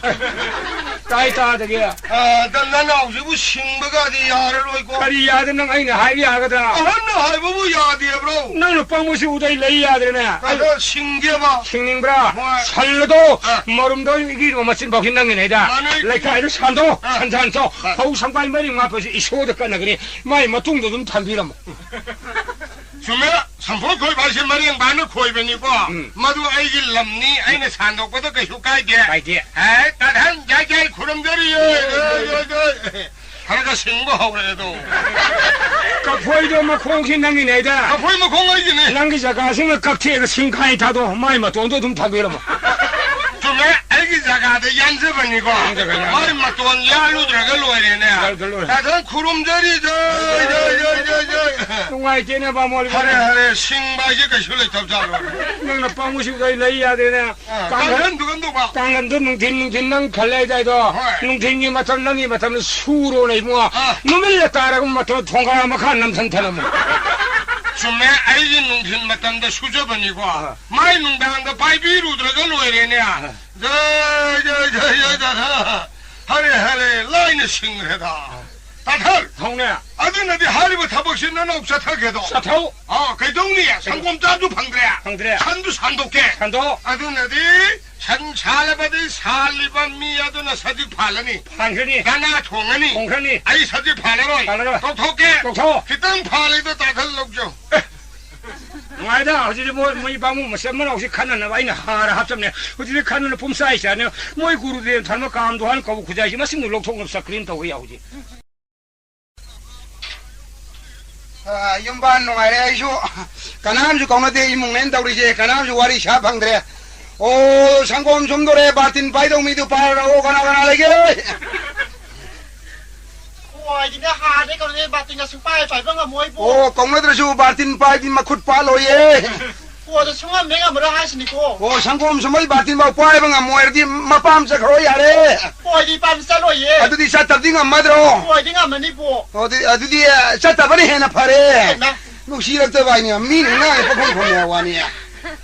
따이따 되게 나는 아우지부 싱버가 디 야를 놓고 아리 야드는 아이네 하이비 하거든 하나 하이부부 야디에 브로 나는 방모시 우다이 레이 야드네 나도 싱게봐 싱닝브라 살려도 머름도 이기 마친 버킨당이 내다 레카이를 산도 산산소 허우 상관이 머리 앞에서 이 소득 끝나 그니 마이 마퉁도 좀 탐비라 뭐 주메 삼포 거의 발신 말이 많은 코이변이고 마두 아이길 남니 아이네 산독보다 그 효과이게 아이디 에이 따단 야야이 구름들이요 하나가 신고하고 그래도 카포이도 막 공신당이 내다 보이 뭐 공화이지네 남기자 가슴을 깍지에서 신칸이 타도 마이 마 돈도 좀 탐비라 뭐 주메 알기 자가도 연습은이고 마이 마 돈 야루 들어가 로이네 따단 구름들이 뚱아이 쟤네 봐 머리 하래 싱바지 그 술래 잡자로 너는 방무시 우다이 레이 야드네 깡은 누군도 봐 깡간도 능틴능 칼레자이도 능틴이 마탐 능이 마탐 수로네 뭐 누밀려 따라고 마탐 통가 막한 남산타는 뭐 주메 아이지 농신 맞단다 수저번이고 마이 농당한다 바이비로 들어가 로이네야 하래 라인에 싱해다 다탈 통네 아들나디 하리부 타복신나는 없사타게도 사타오 그 동네야 상검자도 방드래야 방드래 산도 산독게 산도 아들나디 산 살바디 살리반 미야도나 사지 팔라니 판현이 가나 통하니 공현이 아이 사지 팔라로 똑똑게 똑똑 그땅 팔리도 다탈 녹죠 아니다 어디를 뭐이 방문 뭐 셈만 없이 칸는 와이나 하라 합점네 어디를 칸는 봄사이잖아요 뭐이 구루데 잘못 감도 하는 거고 구자시 마신 놀록통 없어 그린다고 해야 오지 yumban no ngare shu kanam ju kong de imung nen tawri je kanam ju wari sha bang dre o sangom som dore batin pai dong mi du par o kana lege โอ้ยเนี่ยหาได้ก็เลยบาติงสุป้ายไปบ้างกับมวยปู o kong na shu batin pai din makut pa lo ye ปูจะช่วยเมงกับมันให้สินิโก้ o sangom som mai batin ba pai bang amoy di mapam sa khro ya re ปูดีปันซะเลยเย่ adu di sa tabding amadro ปูดีงามมันนี่ปู o di adu di sa tabani he na phare เห็นนะ nu shi rak ta bai ni mi na pa khon khon ya wa ni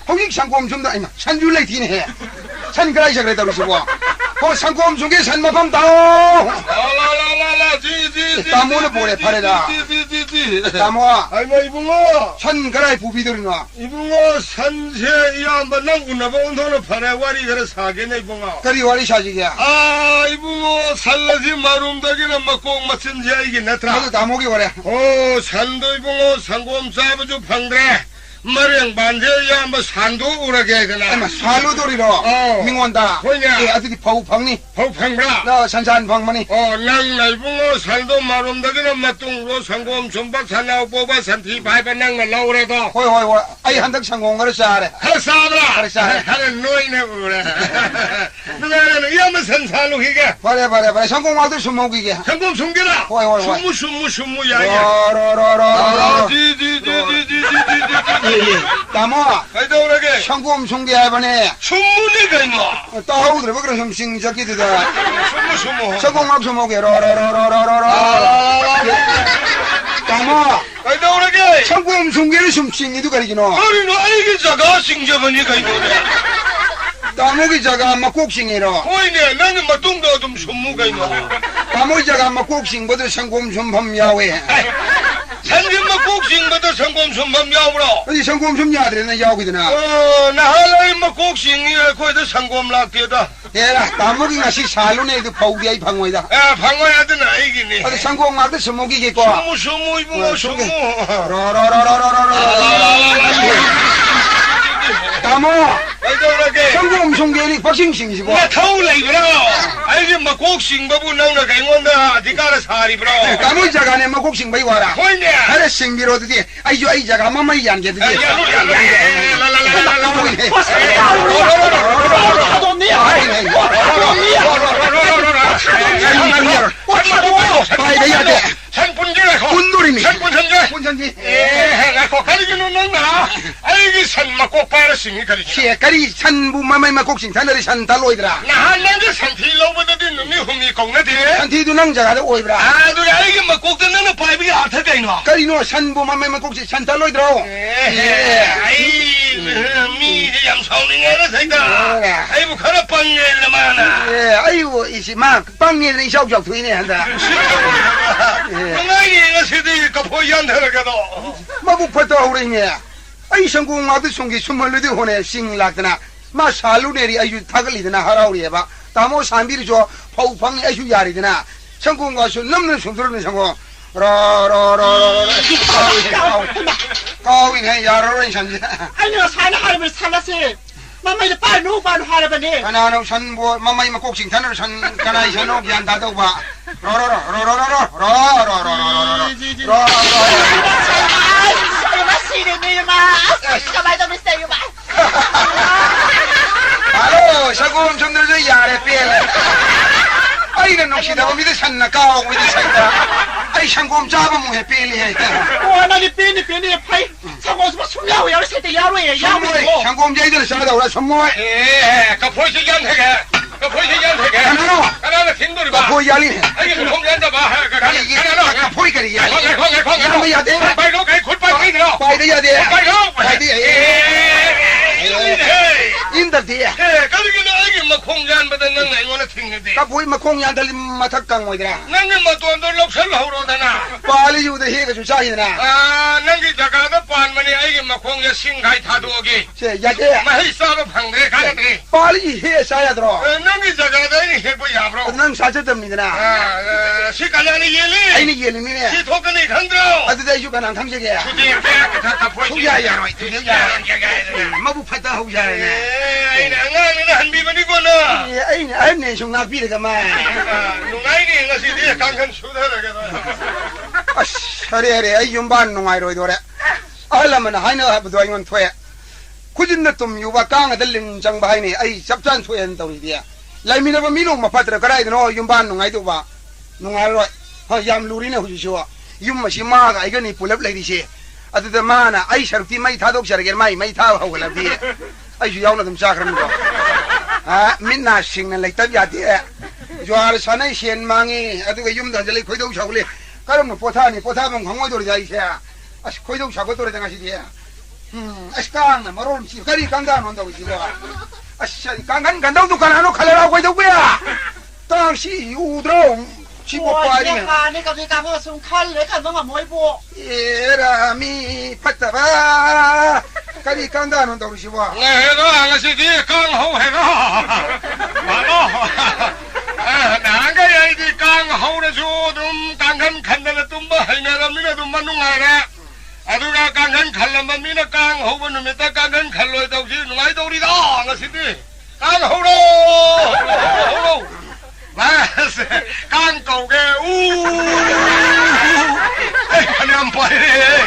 hong yik sangom som da ai ma san ju lai thi ne he san krai sa krai ta lu si bo o sangom som ge san mapam dao la 지 Tamone pore phare da. 다모 아이고 이붕어 천가라이 부비들이나 이붕어 산세 이한번 남구나 본도는 파라와리 그래 사겠네 이붕어 그리 와리 샤지기야 아 이붕어 살라지 마룸다기는 막꼭 맞춘 자이긴 나트라 나도 다모기 와래 산도 이붕어 상곰 잡아줘 방드래 마령 반제야 뭐 산도 오라게 그나 아마 살루돌이로 민원다 뭐냐? 예 아들이 파우팡니 방브라 나 산산 방만이 낭 날붕어 산도 마룸다기는 맞둥로 상곰 좀박 산나오 뽑아 산티 바이바 낭날 나오래도 호이 아이 한덕 상공가를 싸래 하사드라 하사. 하는 노이네 오래 누가는 이하면 산산로 희게 바래 상공마도 숨모기게 상곰 숨겨라 호이 숨무 야야 로로로로로 디디디디디디디디 다모 가이다 오라게 상공 송기해봐네 숨무니까 이거 따오들 왜 그런 흠싱 저기들다 숨무 상공막 숨모게 로로로로로로 다모 가이다 오라게 상공 송기를 숨싱이도 가리기노 아니 너 아이게 자가 싱저거니까 이거네 다모기 자가 아마 꼭싱이로 호이네 나는 뭐 뚱도 좀 숨무가 이거 다모기 자가 아마 꼭싱보다 상공 숨범 야외 산짐마 꼭싱보다 성공 숨범 야우로 어디 상공 숨 야들이나 야오기드나 나할라이 뭐 꼭싱이 거기다 성공 락대다 얘라 다모기가 시 살루네도 파우기야이 방어이다 야 방어해야 되나 이기니 어디 상공 막도 숨모기겠고 숨무 이거 숨무 로로로로로로로 다모 아이돌하게 상공 송계리 박싱싱이시고 나 타올라 이거라 알지 뭐 꼭싱 바부 나오나 가잉원다 니가라 사리 브로 다모기 자가 안에 뭐 꼭싱 바이 와라 호이네 하래 생비로드디 아이죠 아이 자가 마마이 양게드디 본전지 알기 산마 꼭 바르시니 가리지 시에까리 산부 마마이마 꼭싱 산들이 산달로이더라 나한테 산티로보다도 눈이 흠이 공나대 산티도 낭자가 오이더라 아 너희 알기 뭐 꼭 듣는 바이비 아타가 이노 까리노 산부 마마이마 꼭싱 산달로이더라 아이 미리 양성링에는 생다 아이고 가라 빵예를 많아 예 아이고 이시 막 빵이는 샤우샤우 트이네 한다 나이가 세대 가포이 안 들어가도 마부 퍼터 오래냐 아이 성공 마도 송기 숨을르디 호네 싱락드나 마 살루네리 아유 타글리드나 하라우리에바 다모 산비리 줘 파우팡이 아유 야리드나 성공 가서 넘는 숨들는 성공 로로로로로 까위네 야로로 산지 아니 너 사는 할아버지 살랐어 마마 이제 빨리 누구 빨리 할아버지 하나는 산보 마마이마 꼭싱 산으로 산 가나이 산옥 양다도 봐 Alo, sagum zum der yare pele. Ai na no sida mi de sanna ka o mi de sanna. Ai sangum jaba mu he pele he. 와나니 빼니 파이 사고서 숨야오 야로 세대 야로에 야로 sangum jai de sana da ora sommo. 가포이 안 되게 가포이 안 되게 하나 흰돌이 봐 Ko yali he. 아이 공 앉아 봐 Ka phoi kari ya. 콩 Ya de. 빨리 가 골빨 들어 Pai de ya de. 빨리 가 Pai de. Inda de. 가르기는 아기 뭐 공장보다 넌 이거는 튕는데 Ka phoi ma khong ya dal mathak kang moi dra. 너는 뭐 돈도 럭설 하러다나 Pali ju de he ga ju sa hi na. 아 너기 자가도 반만이 아기 뭐 공장 신가이 타도기 Se ya de. 마이 싸도 방대 가는데 Pali he sa ya dro. 너기 자가도 이 해보 야브로 Nang sa cha tam ni na. 아 시간이 예리 Ai ni yeli ni ne. 시 토근이 간다 Adu da ju kanang thang je ge. 주디 다 보이지 Thuya ya roi. Ma bu phata ho ya ne. 에이 나는 한 비번이구나 Ai ne sung na pi de ga ma. 누나이니 것이 강한 수다라거든 Are ai yum ban nungai roi dore. Ala man hai na bu doi ngon thwe. Kujin na tum yu ba kang da ling jang ba hai ni ai sap chan thwe en tong dia. Lai mi na ba mi long ma patra karai no yum ban nungai tu ba. Nungai roi. Ha yam luri ne hu ji sho. Yum ma shi ma ga ai ga ni pulap lai di she. Adu da ma na ai sharti mai tha dok shar ger mai tha ho la bi. Ai ju yaw na dum cha kram ko. Ha min na sing na lai tab ya ti. Jwar sanai shen mangi adu ga yum da jale khoi dok chau le. Karam no potha bang khangoi dor jai se. As khoi dok chau dor dang si dia. As kang na maron si kari kang da non da ji ba. As kang kan dok du kan ano khala khoi dok ya. Tang si u dro ชิบปาดิ ค่ะนี่กับนี่การก็สำคัญเลยค่ะต้องมวยบัว เอรามีพัตบาก็ดีกันดานนตัวชิบะ เฮ้ยก็อะไรสิที่กังหูเฮ้ยก็มาล้อหนังก็ยังที่กังหูนะชูตุ้มกังขันขันนั่นตุ้มบ่ให้เนี่ยเราไม่ได้ตุ้มมันนุ่งไงนะอะดูนะกังขันขันแล้วมันมีนะกังหูมันไม่แต่กังขันขันเลยตัวที่หนุ่มไอ้ตัวนี้ต่ออะไรสิที่กังหูโร่มาสิกังเก่าแก่ไอ้ขนมไปเลย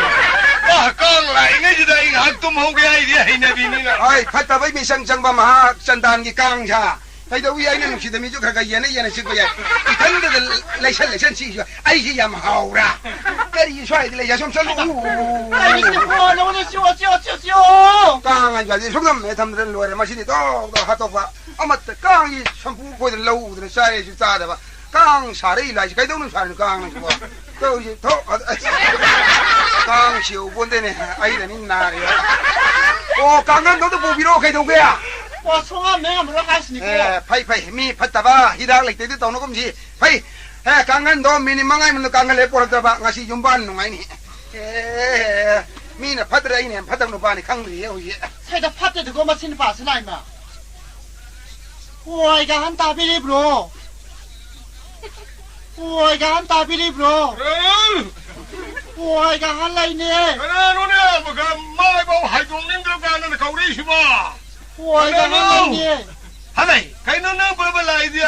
ว่ากังไหลไงจะได้หักตุ้มหูแกไอ้ที่ให้เนี่ยดีนี่นะ ไอ้พัตบาไม่สังจังบามหาสันดานกีกังชาไอ้ตัววิไอ้เนี่ยนุ่งชิดมีจุกขกยันยันชิบะยันอีทั้งเด็กเลยฉันชี้ชัวไอ้ที่ยามหาวระก็ดีช่วยเลยอย่าชมฉันอู้ ไอ้นี่พ่อน้องนี่ชัวกังอันนี้ชมทำไม่ทำเรื่องรวยมาชิดตัวฮัตตัวอามาแต่กังยี่ชมพูคุยเรื่องลูกเรื่องชายจุดจ้าเด้อกังสารีไล่ใครต้องนุ่งสารีกังชัวตัวยี่ตัวกังเชียวบนเดเนี่ยไอ้เรื่องนี้นารีโอ้กังกันตัวผู้พิโรใครต้องเกะ 我从来没有开始你过。ไปมีพัตตาบ้าฮิดาเล็กติดตัวน้องกุมชีไปกังกันโดมินิมังไงมันกังกันเล็กปวดตาบ้างาชีจุมบ้านนุ่งไงนี่มีน่ะพัตระเนี่ยพัตนุบ้านนี่ขังดีเอาเยอะใช่แต่พัดจะก็มาชินป่าสิไหนมาโอ้ยการตาพี่รีบรู้โอ้ยการตาพี่รีบรู้โอ้ยการอะไรเนี่ย 그래 너네 뭐가 마이보 활동님들 가는 거리 시바 โอ้ยการอะไรเนี่ย 하나이 가이너는 버블라이디야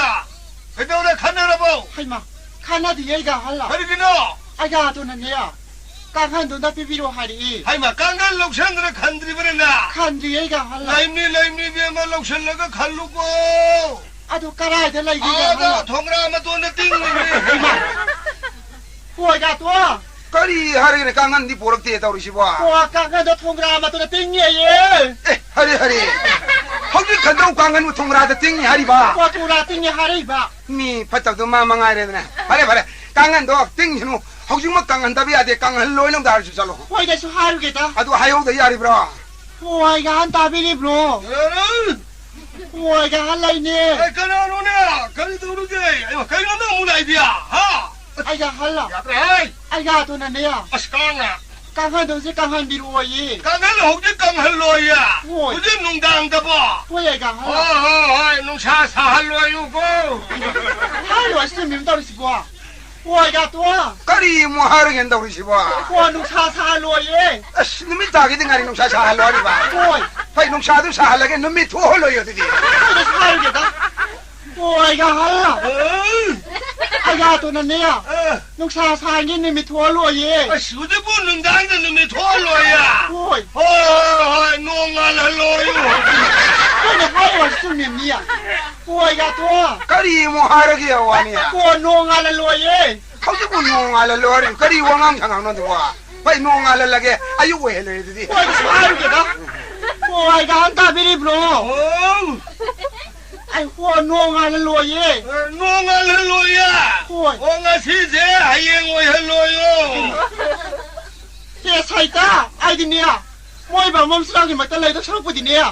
그때는 칸나라보 ให้มาข้าน่าดีไอ้การฮัลล่ะ 그리기노 ไอ้การตัวนั้นเนี่ยการขันตัวนั้นพี่รู้หายดี 하이마 깡갈 록션들의 칸들이 버렸나 ขันดีไอ้การฮัลล่ะ 라임니 비에만 록션러가 칼루고 อะดูกระไรเท่าไรกี่การฮัลล่ะ 아가 통라마 돈에 띵 โอ้ยการตัว ก็ดีฮารีเนี่ยกังกันที่ปวดเตะตัวรู้สิบ่า โอ้ยการขันตัวทงรามาตัวติ้งเงี้ยเย่ ฮารีเขาจะขันตัวกังกันมุทงราจะติ้งฮารีบ้า โอ้ตัวราติ้งเงี้ยฮาริบะ มีพัตตาตัวมามังไงเลยนะฮารีกังกันตัวติ้งฉันว่าเขาจึงมากังกันตะบีอาเดกังกันลอยน้ำตาสุดสโล โอ้ยจะสู้ฮารุเกตา อะตัวหายเอาแต่ยารีบรา โอ้ยการตาพี่รีบรู้โอ้ยการอะไรเนี่ย 그래 너네 그래도 그러게 가이너는 무라이디야 하 ไอ้การฮัลล่ะ 야트라이 ไอ้การตัวนั้นเนี่ย 아스깡아 การขันตัวสิการขันบิโรยี 깡갈 혹지 깡할로야 우지 농당다봐 โอ้ยการฮัลล่ะ 농사 사할로유고 ฮารุสิมิมตัวสิบัวโอ้ยการตัว ก็ดีมัวฮารีกันตัวรู้สิบ่า โอ้ยนุ่งชาซาลัวเย่ นี่ไม่ตากินงานนุ่งชาชาฮัลโหลดีบ่า โอ้ย ไปนุ่งชาดูชาฮัลโหลกันนุ่มมีทั่วเลยอยู่ที่นี่ จะฮารุเกตาโอ้ยการฮัลล่ะไอ้การตัวนั้นเนี่ยนุ่งชาซางี้นี่มีทัวลัวเย่ 수제부 농당도 놈이 토할로야 โอ้ย 농알할로유 ก็เนี่ยฮารุสิมิมเนี่ยโอ้ยการตัว ก็ดีมัวฮารีกันวะเนี่ย โอ้ยนงอะไรลัวเย่ เขาจะพูดงงอะไรเลยก็ดีว่างงช่างนั่นดีกว่าไปงงอะไรละแกอายุเวเลยดิ โอ้ยฮารุเกตาโอ้ยการตาพี่รีบรู้ไอ้หัวนงอะไรลัวเย่ 농알할로야 옹아 시세 하이행오할로유 เจ๊ใส่ตาไอ้ดิเนี่ยมวยแบบมันสร้างขึ้นมาตั้งเลยต้องชอบพูดดิเนี่ย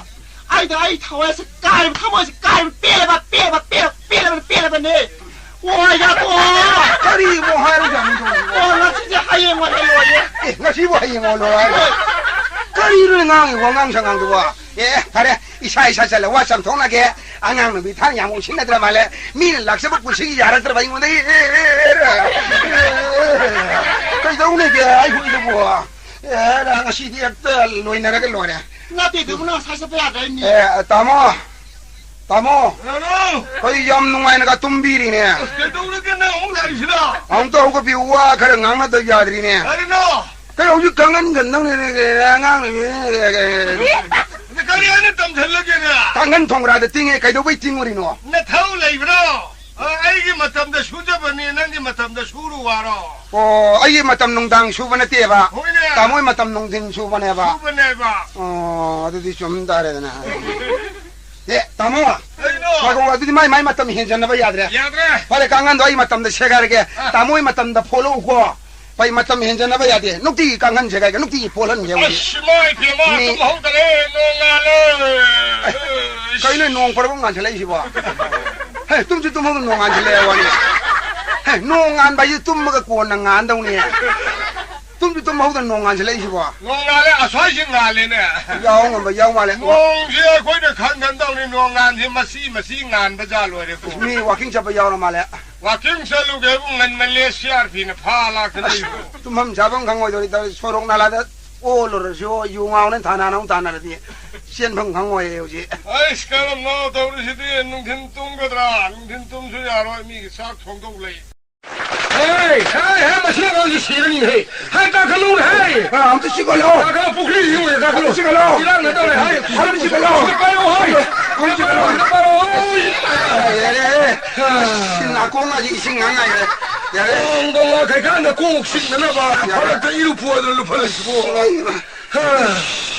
ไอ้เดี๋ยวไอ้เท่าไอ้สกายข้ามไอ้สกายเปี้ยเลยเปี้ยเลยเนี่ยโอ้ยการตัว ก็ดีมัวฮารีกันตัว โอ้ยแล้วที่จะให้ยังไงลัวเย่ งั้นชีวะยังมัวเลยก็ดีเรื่องงานว่างงช่างตัวพาร์อีชายเลยว่าสัมทองนะแกอ่างานมีท่านยังมุ่งชินนั่นมาเลยมีหลักสมบูรณ์สิ่งยาระตัวไปยังไงก็จะอุ้งเนี่ยไอ้คนที่บัวแล้วก็สิ่งที่จะลอยนั่นก็ลอยเนี่ย น่าตีดูมันน่าใช้สเปรย์อะไรนี่ ตามอก็ยอมนุ่งไงนะก็ตุ้มบีรีเนี่ย 그래도 옹달이시다 เอาตัวก็ผิวว่าเขาเรื่องงานนั่นตัวยาดีเนี่ย 아리노 ก็เอาอยู่กังกันนั่งเนี่ยงานเนี่ย 근데 가리안에 땀 잘나게냐 กังกันทองราดติ้งไอ้ใครดูไปติ้งวะนี่เนาะ 내 타올라 입으로 아이기 맞담다 수저번이 난게 맞담다 수로 와로 โอ้ไอ้ยี่มาทำนงดังชูบันเตี้ยบ่ 호이네 ตามวยมาทำนงดินชูบันเตี้ยบ่ 수번에 봐 อ๋อดูดิชมตาเลยนะตามวย 아리노 พอกูว่าดูดิไม่มาทำเห็นจันนะไปยาดเลย 야드라 พอเลยกังกันตัวไอ้มาทำเด็กเชกอะไรแกตามวยมาทำเด็กโพโลกัวไปมาทำเห็นจันนะไปยาดเลยนุกตีกังกันเชกอะไรนุกตีโพลันเหี้ย 아씨마이 비마 좀 홍달에 농알을 ใครเลยนองพระองค์งานเฉลยสิบ่เฮ้ยตุ้มจุตุ้มห้องนองงานเฉลยวะนี่ 농안 바이 tum마가 고나 안다우네 tum비 tum 하우다 농안 잘 이시고 농안에 아사싱안이네 야옹 뭐 야옹말래 농지에 거기다 간간다우니 농안이 마시 안 바자로래고 미 와킹 잡아 야옹 말래 와킹 살루게 웅은 말레이시아 피네 파라 그리고 tum함 잡은 강호이도 소록 날라다 오로르쇼 융아오는 다나나디 시엔펑 강호예요 지 아이스 그럼 너 더우시디 농팀 뚱거더라 농팀 뚱수야로 미싹 통독래 헤이 마시나가 시르니 헤이 하이까 칼로 헤이 아무튼 시골로 아까 부크리 이후에 가로 시골로 이랑 나도래 헤이 사람 시골로 빨로 헤이 시골로 빨로 예래 신나 공아지 신강아 예래 엉덩아 개간다 꼭 신나봐 바닥에 이루 부어들로 벌어지고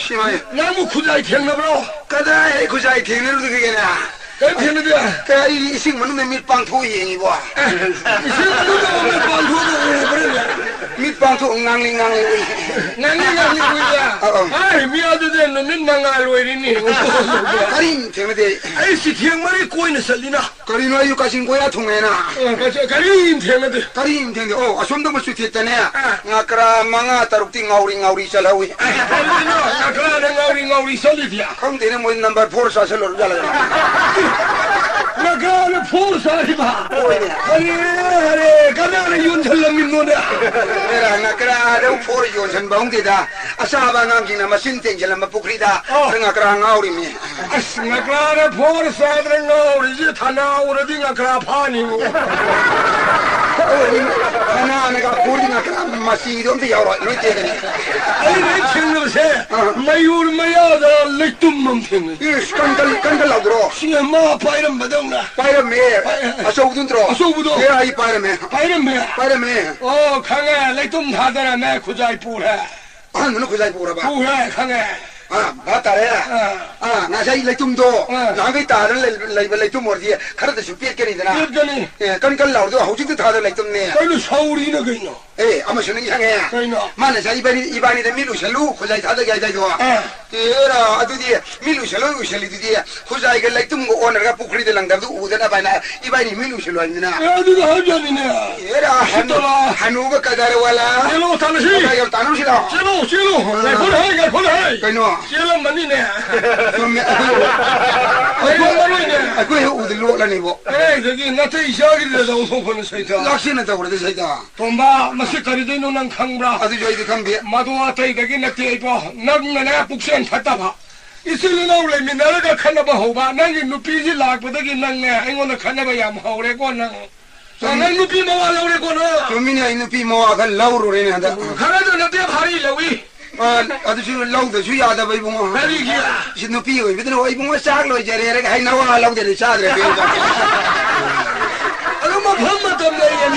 심하게 나무 구자이 팽나브로 까다이 구자이 탱내로도 그게나 그 팽나비야 그 이식 먹는 밑방 토이행이고 밑방 토 낭링낭리 나니야 아이 미아드데 놈인 망알로이니 가림 탱내대 아이씨 탱머리 꼬이는 살리나 가림아 유가신 거야 통해나 가림 탱나데 가림 탱내 아솜도 볼 수 있다네 나그라 망아 따룩띵 아우리 잘하위 나그라는 살리디야 그럼 되네 뭐 넘버 4 사슬로 잘하잖아 나그라는 포사리바 아니 가나는 윤철랑님 노래 내가 나그라도 포르 요선 봉대다 아사바 남기나 마신땡jel라 마푸크리다 나그라 나우리미 나그라는 포사들은 나우리지 다나오르디 나그라 파니고 하나 내가 포르나 그라 마시도 엄청 여러 이렇게 아니 내 친구세 마유르 마야다 렉tum만 팽네 깐갈 나들어 신마 파이름 받았나 파이름에 아소부든 들어 아소부도 예 파이름에 파이름에 강에 렉tum 하더라 내 구자이 뿌래 너는 그 자리 보라 봐 뿌래 강에 맞다래 나사 이 렉tum도 나가 다른 렉tum 어디 가르다 슈피에 깨니잖아 그러니 깐갈 나오도 호주도 다들 렉tum네 아니 서울이나 그이노 아마 저는 이상해 그이노 만나서 이반이데 밀루샬루 그 자리 다들 가이다도 era adudi milu shalo ushalidi khuzai ga lectum go oner pukri de langda udana baina ibaini milu shalo andina adu hajanina era hanu ga kadar wala chelo tanasi ga tanu shilo chelo khol hai kaino chelo manine akoi udlo la nibo 저기 나한테 이야기를 해서 소폰을 사이다 lakshina ta urde saida tomba 마시카리 되는 난 강브라 adu joidi kambi 마도와테 되게 나한테 이거 나는 북선 갔다봐 이슬이 나올래 미나라가 칸나봐 호바 나기 누피지 락보다기 나네 아이고나 칸나봐 야 하오래고 나는 누피 모아라오래고 나 tomini inu pi mo ga lauro re ne da 가라도 나한테 발이 러위 adu ju lauda ju yada bai bungo 발이기야 sinu pi oi bidno oi bungo sak lo jere re hai na wa lauda re sadre pe 아마 밤마 담내야니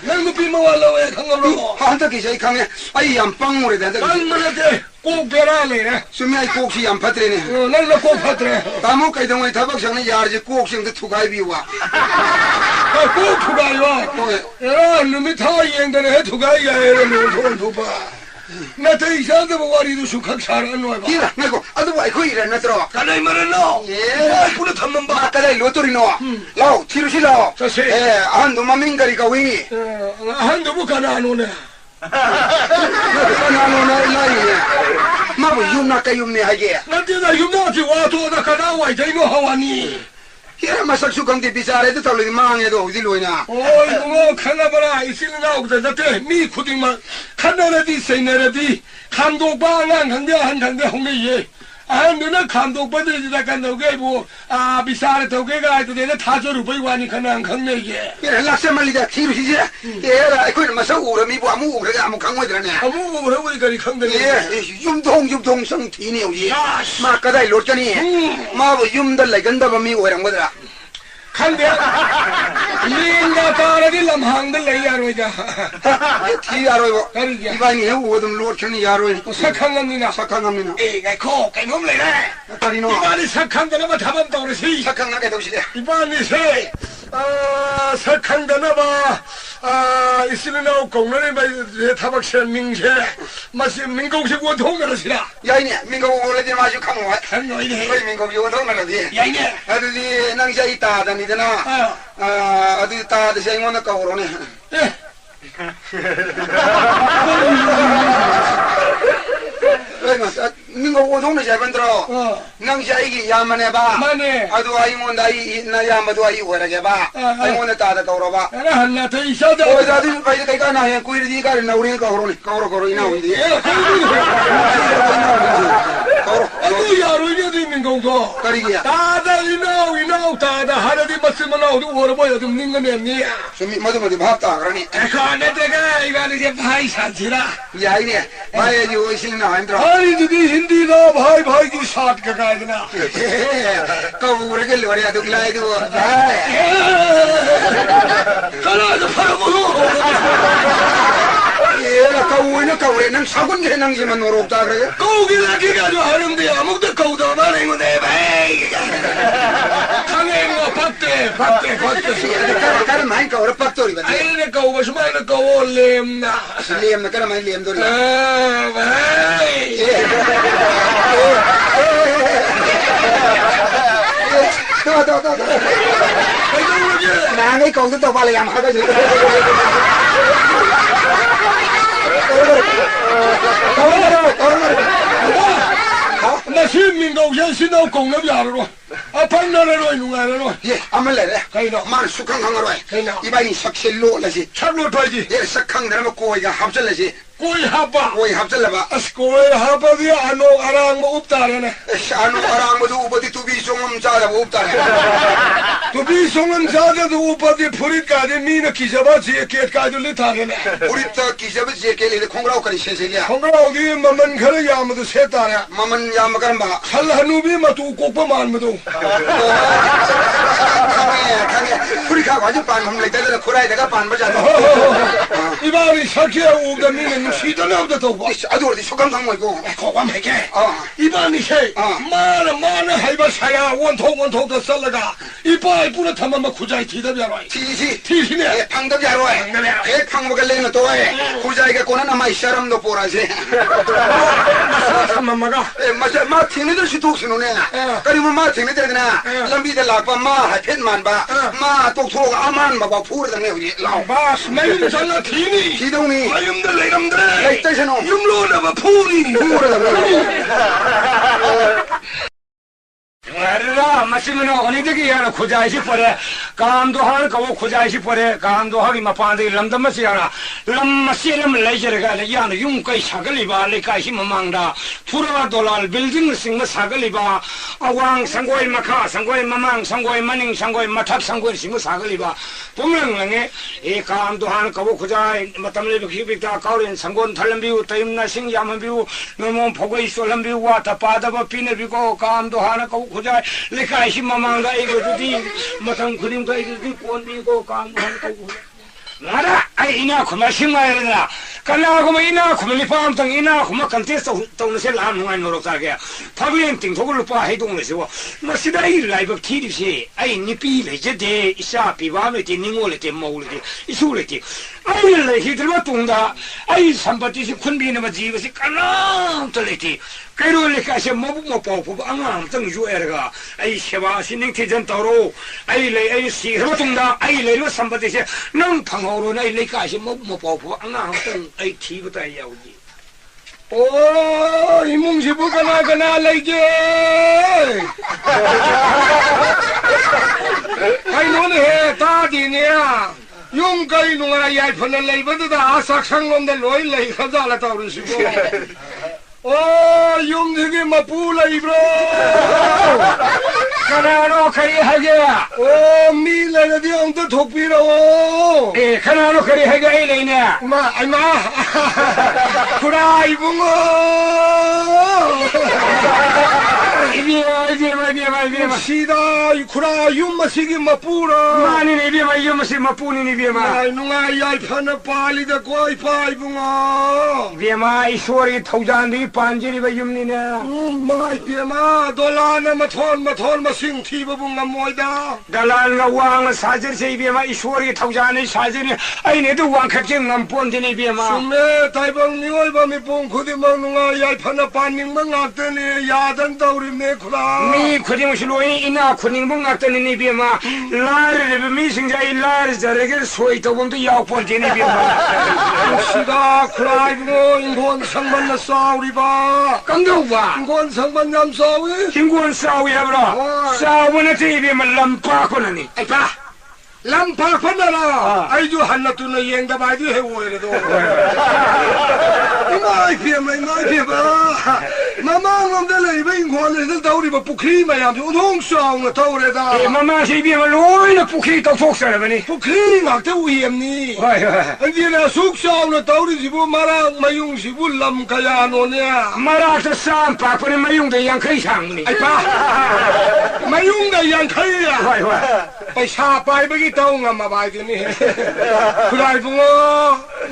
난 누피 모아라오래 강가로 한다 기사이 강에 아이 양빵으로 된다 강만한테 꼭 배라네 수미아이 꼭시 양 파트레네 나는 꼭 파트레 다모 가이동의 타박상에 야르지 꼭싱도 투가이 비와 꼭 투가이와 야 놈이 다 이행되네 투가이야 이러면 돈 봐. 나 대이사도 뭐와리도 숙학 잘하는 거야. 이라 나고 아도 와이 거이래 나더라 가나이 말했노. 예 뿌려 담는 봐. 아까다 로토리노 라오 티루실라 자세. 한도 마밍가리가 위 한도 뭐 가나 안 오네. 나노나 라이네 마부 юм나까 юм네 하게 나한테 유명하지 와도 나 가나 와 이제 이거 하와니. 이라 마삭 수강대 비자래도 달리 망해도 어디로이나 어이 뭐 가나봐라 이슬이 나오거든 나한테 미 쿠딩만 가나라디 세네라디 감독방한 강대 한 강대 홍매예 누나 감독받으리다 간다고 뭐 비싸래 더게가 해도 되네 타조를 보이고 하니까 난 강매예 이라 락세 말리다 티루시지 에라 이거 마삭 우르미 뭐 아무 그래 아무 강화들네 아무 뭐라 보니까 이 강대네 예 윰동 성티네 우리 마까다 로쩌니 마부 윰들 레간다 범이 오랑 거더라 강대 링가 따라디 람항들 레이야로이자 티 야로이고 가리기야 이반이 오든 로쩌니 야로이 sakangamnina 사강함이나 에이 코 개놈 레네 까리노 이반이 sakang다나봐 답한다 그러시 사강나게 도시대 이반이 세 sakang다나봐 이슬이나 공론에 타박션 민세 마시 민공식 원통이라시라 야이네 민고 올레디 마시 강모 강노이네 거의 민고 원통이라디 야이네 아들이 낭샤 있다 다니잖아 어디 다 드셔 이모는 까오로네 민고 원통을 잘 만들어 낭샤 이기 야만해 봐 마네 아도 아이몬 나이 나 야마도 아이 오라게 봐 아이몬은 따다 까오로 봐 하나 더 있어도 어디 가이드 가이가 나해 꾸이르디 가르 나우리 까오로네 까오로 이나 오이디 아도 야로이디 민공도 까리기야 다다 이나오 다다 하나디 마스마나오도 오르보여 좀 닝거네니 숨이 뭐도 밥다 그러니 에카네 내가 이거는 이제 바이 산지라 야이네 마야지 오실나 안 들어 아니 저기 힌디나 바이 की साथ का कायदना कब उड़के लोरिया दुखलाई दो चला तो फरमो ये कौवे कौवे नंग सागुन के नंग जिमन रोकता करे कौगी लगी का जो हरम दे अमुक तो कौदा मारे गुने भाई खाने को पत्ते कर माइन कौवे पत्तोरी बता आई ने कौवे सुमाई ने कौवे लेमना लेम न कर माइन लेम दो भाई तो नांगे कौवे तो वाले हम खाते那是民高先是那公那边了，碰到了弄来了，예 아말래 그이노 만 수강강으로 그이노 이바이 석실로 라시 참로 터지, 예 석강 내면 고이가 합절라시 꼬이 하바, 고이 합절라바 꼬이 하바디 안노 아랑 뭐 없다래네, 아노 아랑모도 우버디 두비 송음 자라 없다네 두비 송은 자자도 오빠디 풀이까지 미는 기자바 지에까지 리타래네, 우리 저 기자부 제kel이 콩라오까지 세세야 홍가 어디 만만 그래 야무도 셋다래, 마만 야마가람 바 살라누비 마도 꼭바만 마도, 강에 풀이가 완전 반함 레이다들 코라이 내가 반바잖아 이바리 사키야 오다 미는 시도나 없다 또 봐. 아주 어디 소강강 말고 고감하게 이반이 해 많은 하이바사야 원통 더 썰러가 이빨 뿌려 타면 막 구자이 뒤답이야로 티시네 방덕이 하러 해 방먹을 내는 또해 구자이가 꼬는 아마 이 사람도 보라지 마마가 맞아 마 팅이들 시독시노네 그리면 마 팅이들이나 람비들 라빠 마 하펜만 봐마 똑토가 아만 봐봐 푸르다네 우리 바스 매일 살라 티니 기동이 아임들 레감들 레이터셔노 룸로나 봐 푸니 푸르다 अरे मशीन होने की यार खुजाइशी पड़े काम तो हर कहो खुजाइशी पड़े काम तो हर मपान लमदम से यार लम मशीन में ले जरेगा यार यूं कई सागली बा ले काशी ममांगदा थुरा दोलाल बिल्डिंग सिंग सागली बा अवांग संगोई मखा संगोई ममांग संगोई मनिंग संगोई मठक संगोई सिंग सागली बा पुमलंग लंगे ए काम तो हर कहो खुजाई मतम ले बिखी बिता काउरिन संगोन थलंबिउ तयमना सिंग यामबिउ नमो भगोई सोलंबिउ वा तपादब पिने बिको काम तो हर कहो खुजाई लेकाइशी ममांगदा एगोदुदी मतम खुदिम तो एगोदुदी कोनबी को काम हन को नारा आई इना खुमा सिंगायरना कना खुमा इना खुमा लिपाम तंग इना खुमा कंटेस्ट तौनसे लाम नुंगाय नोरक गे फगलेन तिंग थोगु लुपा हैदोंग लेसेबो मसिदा ई लाइबक थीदिसे आई निपी लेजेदे इसा पिबा मेते निंगो लेते मौ लेते इसु लेते आई लेहिद्रबा तुंगदा आई संपत्ति से खुनबीनबा जीवसे कना तलेते कैरो लेकासे मबु मपाउ अंगाम तंग जुएरगा आई सेवा सिनिंग थिजन तौरो आई ले आई सिरबा तुंगदा आई लेरो संपत्ति से नंग फंगौरो नै लेकासे मबु मपाउ अंगाम तंग आई थीबता याउजी ओ इमुंगसिबु कना लेगे कैनोने हे तादिनिया यूं कई नुंगरा याई फन लेबददा आसाखंगोंदे लोई लेई खजाला तौरसिबो 오, 용되게 마뿔라 이브로. कनारो खरी हगे 오, 밀라디 엄도 독비로. ए कनारो खरी हगे ए लेने 마. 구라 이붕어. 이비마 시다 이쿠라 윤마시기 마뿌라 마니 이비마 이마시 마푸니 이비마 누가 얄편의 빨리다 거의 파이붕아 이비마 이소리 토잔디 반지리바 윰니네 마이 비마 돌라나 마톨 마싱티바붕아 모이다 달란가 왕 사저세 이비마 이소리 토잔이 사저니 아이네도 왕캡증 남본디니 이비마 숨에 다이방 미월밤이 봉쿠디 먹는가 얄편의 반닝만 악더니 야단 다우리네 쿠라 미 쿠딩실로이 이나 쿠딩봉 낙더니 이비마 라르르 미싱자이 라르 저르게 소이토봉도 야본디니 이비마 시다 쿠라이붕어 인권 상만나 싸우리바 깜짝와 인권 상만남 싸우이 김구원 싸우야브라 싸우는 이비마 람파코나니 아이파 lampa panara aiju hanna tuna yengda baidu he woire do mai pia ba mama ngomda lei bein khole da dauri ba pukri ma yam udong song taure da e mama si bi ma loina pukri to foksara bani pukri ngak te uyem ni andina suk song na tauri sibu mara mayung sibu lam kaya no ne mara ta sam pa pare mayung de yang khai sang ni ai pa mayung da yang khai ya pai sa pai ba gi tau ngam ma bai ni kurai bungo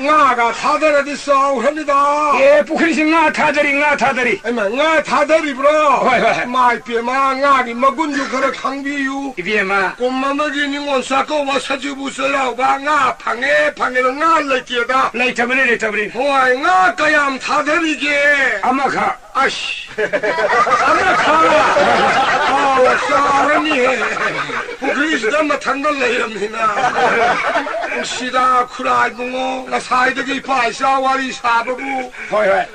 nga ga thadara di saw hanida e pukri sing nga thadari ai ma nga thadari bro mai pe ma nga gi magun ju khara khangbi yu ibi ma komma ma gi ni ngon sa ko wa sa ju bu sa ya ba nga phange ro nga lai tie da lai tamani hoi nga kayam thadari ge ama kha ash ama kha 사람이 그리스도 마탄다 레이랍니다. 시다 쿠라이붕어 나 사이드기 파이사와리 사바부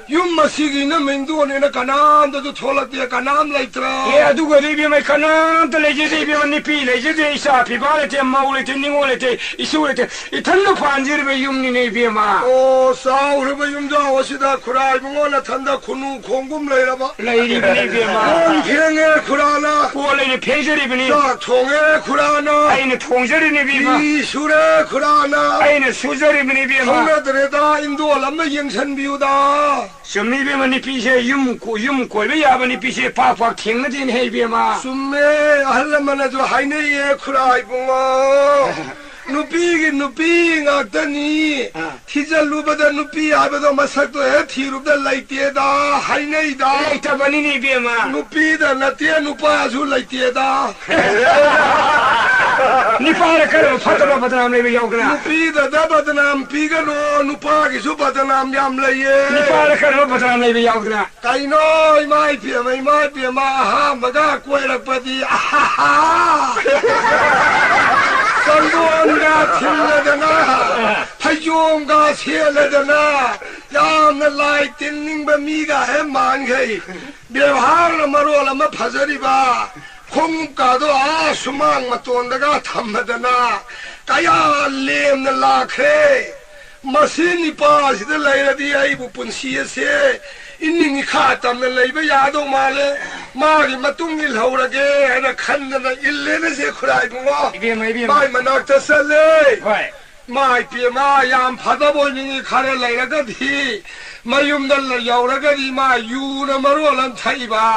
윤마시기는 맹두원에나 가남도 톨라티야 가남 라이트라 예 누가 리비메 가남 들레지 리비메 니피 레지 이사 피바레테 마울레테 닝올레테 이수레테 이 탄도 반지르베 윤니네 비마 오 사우르베 윤자 오시다 쿠라이붕어 나 탄다 군우 공금 레이라바 레이리비네 비마 공평에 쿠라나 꼴레니 페저리비니 자 통에 쿠라나 아이네 통저리니 비마 이수레 쿠라나 아이네 수저리비니 비마 성나들에다 인도알람나 영천비우다 점리비마니 피세 юм골베 야바니 피세 팍팍 팅나진 헤비마 숨메 할라만아주 하이네예 쿠라이붕어 누피 ngakdani thijalubada nupi abado masakto he thirubda laitieda hainei da tabani ni bema nupi da natia nupa azu laitieda ni para karo fatara badnam le yogna nupi da badnam pigano nupa ki su badnam yam laye ni para karo badnam le yogna kaino mai pia ma ha maga koirakpadi Sanggonga thilladana phayonga seladana yamna lai tinning ba miga he mangai byawhar marol ma phajari ba khomka do a sumang matonda ga thammadana kaya lemna lakhe masini pa sid lairadi ai bu punsi se inni khatam na leiba yado male magi matung il haurage ana khandana illena se khurai bungo mai manak ta sale mai pi ma yam phada boini khare lairaga thi mayum dal yauraga di ma yu na marolam thaiba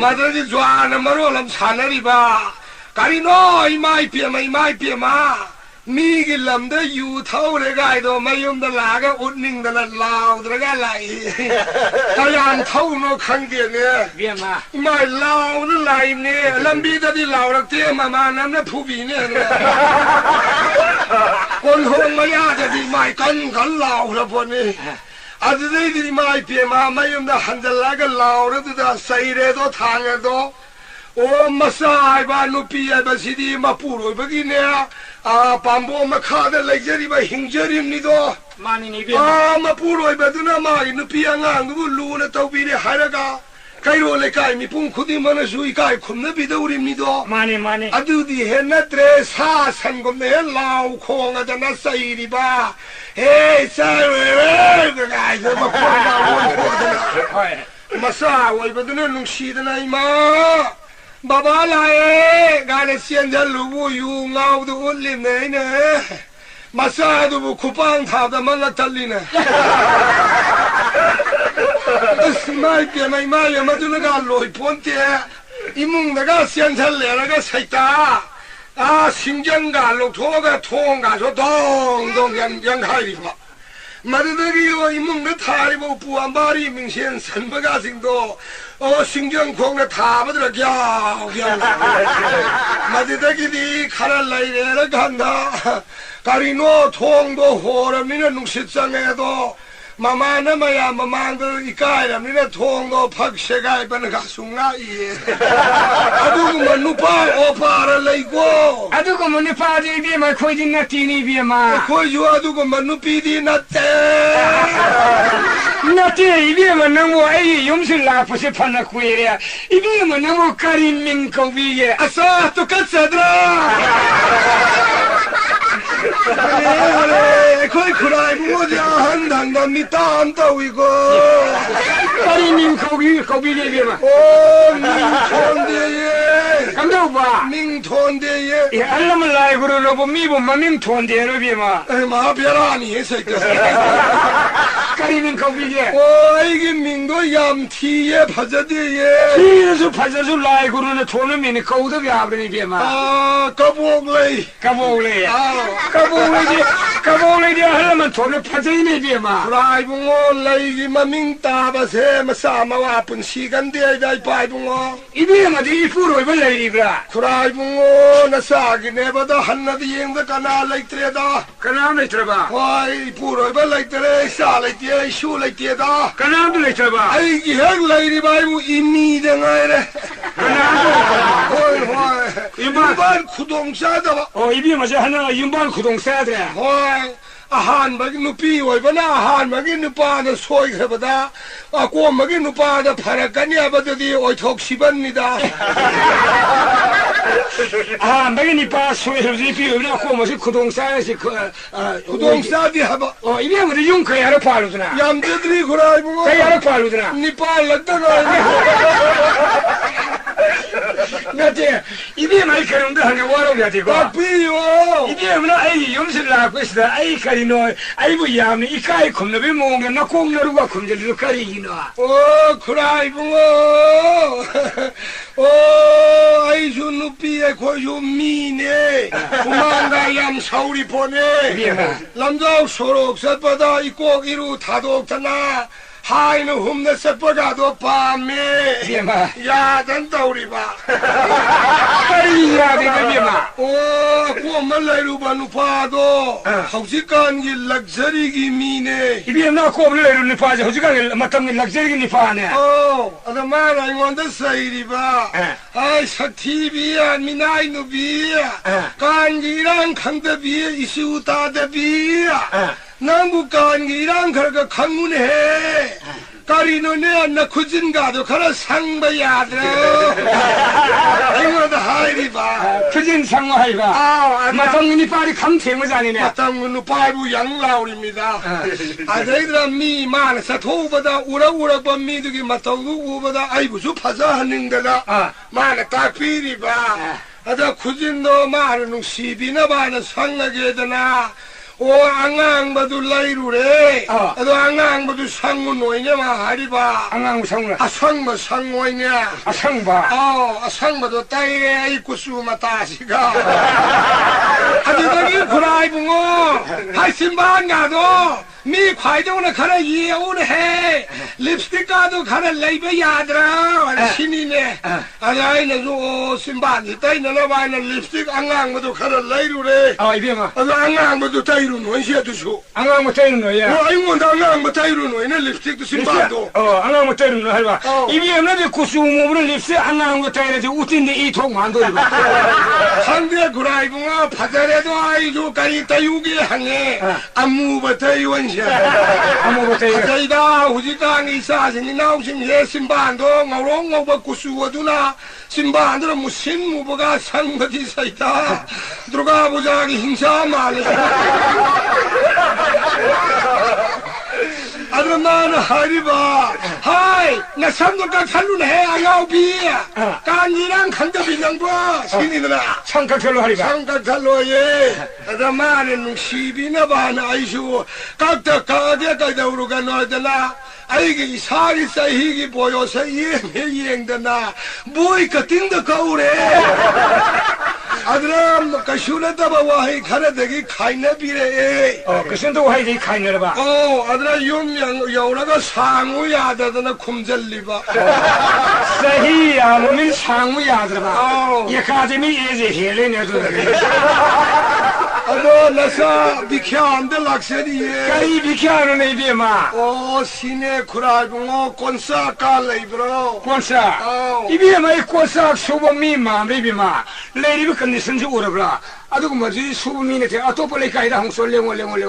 madari jwana marolam sanari ba kari no mai pi ma Migi lamda yu thaure gai do mayum da laga utning da lao draga lai tayan thau no khangge ne bema mai lao na lai ne lambi da di lao rak te mama nam na phubi ne kon hong ma ya da di mai kan lao ra pon ne adai di mai pe ma mayum da handal laga lao ra da sai re do thang do o masai ba nupi ba sidi ma puro ba gi ne a pambo ma khada lejari ba hingjarim ni do mani ni be ma puro ba duna ma nupi anga ngu lu na to bi re haraga kairo le kai mi pung khudi mana sui kai khumna bi do rim ni do mani adu di he na tre sa san gom ne lau khong ada na sai ri ba he sa re ga ga ma ko da wo masa wo ba duna nung shi da nai ma Baba lae gane sienda lubu yu ngau du ulim ne masa du bu kupang tha da man la talina asmai pe mai mai ma du na ga loi ponte 이몽내가 시안살래라가 살다 아 신경가 녹토가 통가 저 동동 양하리바 마르더기요 이몽내 타리보 부안바리 명신 선버가싱도 신경콩에 다 받으라 갸갸 마르더기디 카랄라이레라 간다 가리노 통도 호람니는 농식장에도 마마는 마야 마마들 이까이람니는 통도 박세가이바는 가숭아 이에 아두구만 누파 오파를 레이고 아두구만 누파지 비마 코이진 나티니 비마 코이주 아두구만 누피디 나떼 나티 이비마 너무 에이 용실 라프시 판나 쿠이레 이비마 너무 까린 민코비에 아싸 똑같사드라 그래 거의 그라이 뭐냐 한단단니 딴따위고 까린 민코비에 비마 오 민톤데예 감독봐 민톤데예 이 알람을 라이브로 로보 미보 마민 톤데로 비마 마 별아니 새끼 까린 민코비에 오 이게 민도 얌티에 파자데예 이래서 파자수 라이브로는 톤을 미니 거우도 비아브니 비마 아 까보글레이 까보글레 아 까보글레 하려면 돈을 파자이네 비마 라이붕어 레이기마 민따바세 마사마와 아픈 시간대에 바이붕어 이비마디 이프로 이벌레이브라 라이붕어 나사기 내보다 한나디 잉다 까나 레이트레다 까나도 들어봐 와이 부로 레이트레 살레티에 슈레티에다 까나도 들어봐 아이기 핵 레이리 바이부 이미댕아이레 까나도 호이 이반 구동사다 이비마저 하나 윤반 구동 써야 돼 호이 아한마기 누피 오이바나 아한마기 누파다 소이해보다 꼬마기 누파다 파라까니 아바드디 오이톡 시반니다 매기 니빠 소해지 비우나 꼬마시 구동 써야지 구동사디 하바 이비마저 윤커야로 팔루드나 얌드들이 그라이붕어 그야로 팔루드나 니빠 락다가 나지 이비마이 그런데 하냐 와로야 되고 빠삐요 이비마나 아이 염실 나고 있어 아이 카리노 아이부 야미 이카이 컴너비 몽게 나 공여루가 컴절로 카리기노 그라이붕어 아이주 누피에 고유 미네 구만가 얌 사우리 보네 남자 소록 셋바다 이꼭 이루 다독잖아 하이는 흠내 셋바가도 밤에 비마 야단 다우리바 카리야 비마 꼬만 라이루바 누파도 하우지간기 럭셔리기 미네 이비마 꼬블 레루니 파지 호지가 마탐니 럭셔리 니 파네 아다만 아이원데 사이리바 아이 사티비야 미나이 누비야 간기랑 강대비야 이수다대비야 남북간기랑 그러가 강문해 까리노네 안나 구진가도 가라 상바야들어 이거다 하이리바 표진 상하이가 마탐니 파리 강태무자니네 마탐니 파이부 양라울입니다 아저희들아 미만 사토보다 우라우라바 미두기 마탐구 우보다 아이부수 파자 하는데다 마나 딱비리바 아다 구진도 마는 시비나 바나 상하게 되나 앙앙바도 라이루래 아도 앙앙바도 상무 노이냐 하리바 앙앙 상무 상바 상무이냐 상바 상바도 따이래 이쿠수마 따시가 아주더기 구라이붕어 하신반 가도 미 과이동은 가라 이해오네 해 립스틱 가도 가라 레이버 야드라 신이네 아자이네 저 신반이 따이나 바이나 립스틱 앙앙바도 가라 레이루래 이비마 아도 앙앙바도 따이루 노이시야 두수 앙앙 못하는 거야 아이고 앙앙바 따이루 노이네 립스틱도 신반도 앙앙 못하는 거 할바 이비마도 구수모브를 립스 앙앙 못하는데 우틴데 이통 만들고 상대 구라이붕어 바다래도 아이조까지 따유기 항해 안무부터 이원시 저희다 우지강이 사신이 나오신 예 신반도 ngầu 구수어두나 신반들은 무슨 무버가 상거지 사이다 들어가 보자 행사 말이야 아드마는 하리바 하이 나 삼도가 탈루네 해 아가오비야 깐이랑 간접이 낭바 신이들아 청각절로 하리바 삼각탈로에 아드마는 시비나 바나 아이슈 각자 가게 가다 우루가 너더나 아이기 살이 쌓이기 보여서 이행되나 뭐이 그 띵도 거울에 아드람 가슈나다 바와이 가라되기 가이나 비래 그선도 하이디 카이너바 아드라 용량 여우라가 상우야 되더나 쿰절리바 사히야 몸이 상우야 들어봐 예카데미 예제 헬레네도 아도 나사 비캬안데 락세리에 가이 비캬는 이비마 시내 쿠라붕어 콘사 깔레이브로 콘사 이비마 이 콘사 수범미 마비비마 레리비 컨디션지 오르브라 아두고 뭐지 수범미네 아토폴레 카이다 홍솔레몰레몰레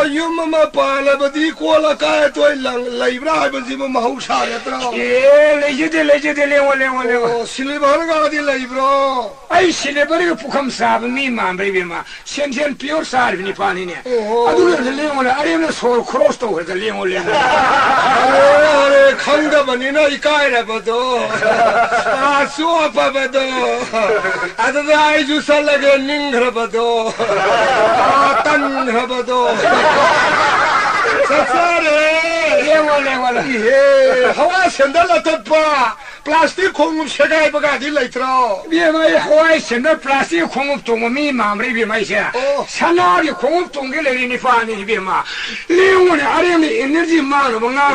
유마마 팔라바디 콜라카에 토일랑 레이브라 하이버지 뭐 마우샤야트라 예 레제데 레몰레몰레 실리바르가 디 레이브로 아이 실레버리가 북함 사범미 마비비마 센센 피어 사르니 파니네 아두고 레몰레 아레는 소 크로스도 그래 레몰레 아레 강가바니나 이카이라바도 수아파바도 아드다 아이주 살라게 닝그라바도 딴그라바도 사사레 레몰레몰레 예 하와 센달라 덮바 플라스틱 공급 세가이버가 딜라이트로 비마이 하와이 센다 플라스틱 공급 동미 마비비마이샤 산나리 공급 동게레니 파니 비마 레옹네 아레니 에너지 마노 뭔가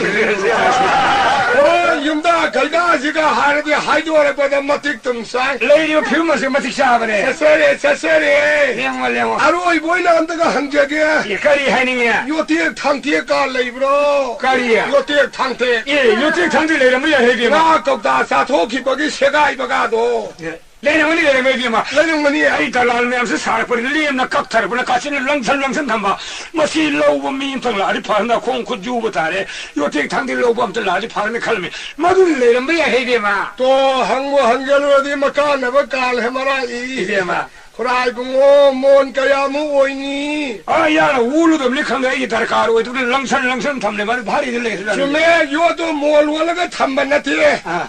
윤다 갈가지가 하르디 하이도레바다 마틱 tum상 레이디오 피우마스 마틱 샤바네 사사레 레옹레옹 아로이 보이나 안다가 한적에 예카리 하이닝이야 요티에 탕티에 깔레이브로 까리야 요티에 탕테 예 요티 탕디 레르미야 헤비마 나 겁다 사토키 버기 세가이버가도 레옹니 레르미비마 레옹니 아이 달랄면서 살버리 리엠나 깍타르브나 가시는 랑설랑선 담바 마시 로우 민통라 아리 파나 콩쿠 주부타레 요티 탕디 로우범들 아리 파르미 칼미 마두 레르미야 헤비마 또 항모 한결 어디 마카나바 깔해마라 이 이비마 쿠라이붕오 몬 까야무 오이니 아야 우르도 미칸가 이 다르카로 에두 랑설랑선 담네 말 바리 들레 주메 요도 몰월가 탐반나티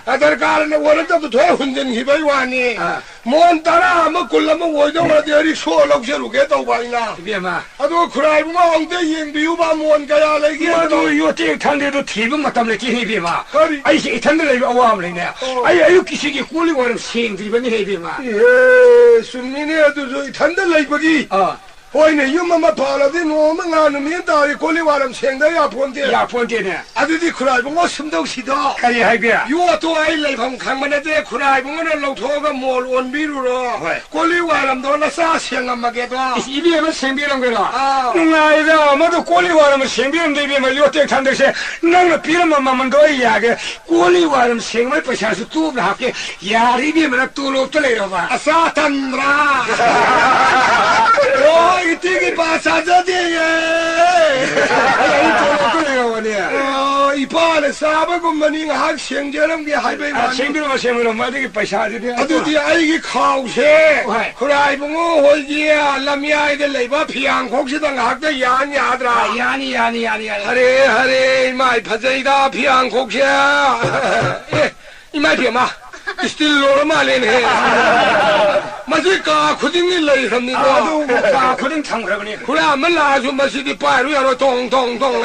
아다르카르네 월도 돼 훈전 히바이와니 몬 따라 뭐 굴라면 오이도 어디 소록셔루게 또 바이나 이비마 아도 쿠라이붕오 엉대 잉비우바 몬 까야 레기 마두 요티 탕디도 티브 마탐레 티히비마 거리 아이 이 탕들레 아와암레네 아이 키시기 꿀리 거는 생드리바니 헤비마 예 순민이 아도 탄달라이버기 호이네 유마마 팔아디 노망아 누민다이 콜리와람 생다야 본데 야 본데네 아드디 쿠라이붕오 심덕시도 까리 하이비야 요또 아이레방 강만에데 쿠라이붕오는 로토가 몰 온비루로 콜리와람도 나사 생엄마게도 이비에만 생비는 거라 누나이다 모두 꼴리와라면 생비는 데비면 요때 탄데세 너는 비름만 마면 더 이야기 꼴리와라면 생을 버셔서 뚜브를 할게 야리비면 뚜럽들래요 봐 아사탄라 이티기 바사자디에 뚜럽들래요 원이야 이파네 사바군만이 학생제럼 게 하이베이 생비는 생으로 마디기 버셔야지 아두디 아이기 카우세 쿠라이붕오 홀지야 람야이들 레이바 피앙 곡시당 학대 야니아드라 야니 하레 이마이 파제이다 피앙 곡시야 이마이 피마 스틸로로 말레네 마지까 코딩이 레이랍니다 아도 코딩 참그러니 그래 아마 나주 마시디 빠루 야로 동동동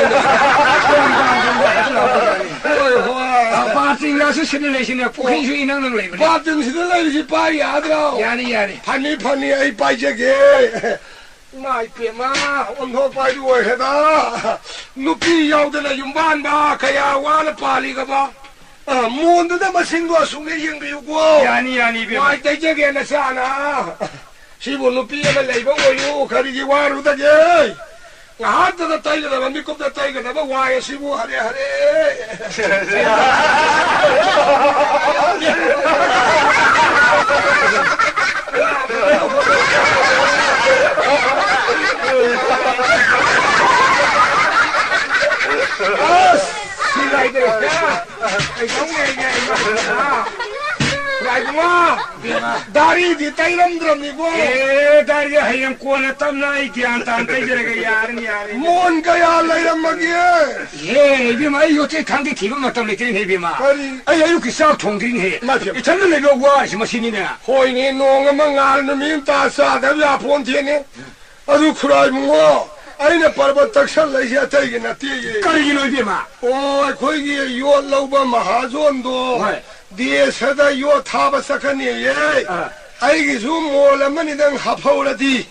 바팅가서 시뮬레이션에 포인슈 이능능 레이브 바팅시들 레이지 빠리 아드라 야니 파니 아이 빠이제게 마이 피마 온호 빠이루 해다 누피 야우드나 윤반바 가야 와라 빠리가 봐 몬드다 마신도 숭에 잉비우고 야니 비 마이 대제게 나사나 시부 누피가 레이버 오유 가리기 와루다게 나한테다 타이가다 미kop다 타이가다 와야 시부 하레 다리디 따이람드랍니고 다리 하얀 꼬나 땀나 이 기안탄 빼지르게 야르니 뭔가야 라이람마기에 예 이비마 이거 강대 기분 맞다면 이제 이비마 아야 이렇게 싹 통진해 이 전는 내가 와 신이네 호이니 농어만 알는 따사다야 본티네 아주 크라이문고 아이네 바로 딱살라이야 타이게나 띠게 까리기는 이비마 거기에 요 라우바 마하존도 디에서다 요 타바사카니 예 아이기 좀 몰라만 당 합하오라디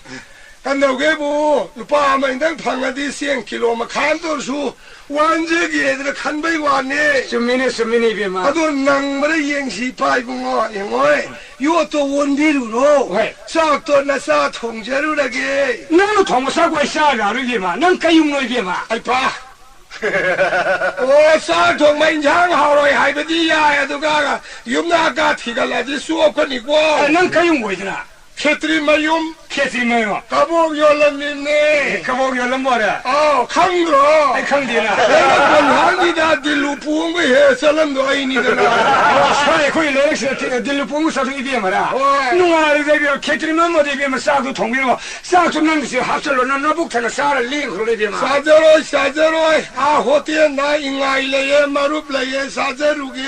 간다고게부 루파만 당 방아디 10km 칸도수 완전히 애들 칸바이 왔네 수민이 이비마 아도 낭마를 영시 파이붕어 영어에 요또 원디루로 싹도 나사 통제루라게 너는 동사과 샤라를 이비마 넌 까용노 이비마 아이파 싹 동만 장하로이 하이버디야 누가 юм나가 티갈라지 수업거니고 넌 까용 뭐이드나 캐트리 마욤 캐스리마요 가복 열람님네 가복 열람 뭐라 강그러 강디나 내가 한기다 딜루 부은 거 해 사람도 아이니더라 사회 거의 레렉스 딜루 부은 거 사도 이비마라 누가 이제 캐트리만 뭐 이비마 싹도 통비고 싹도 난듯이 합설로 넌 너북타는 쌀을 링크로 이비마 사자로 호티에 나 잉아일레에 마루플레에 사자루게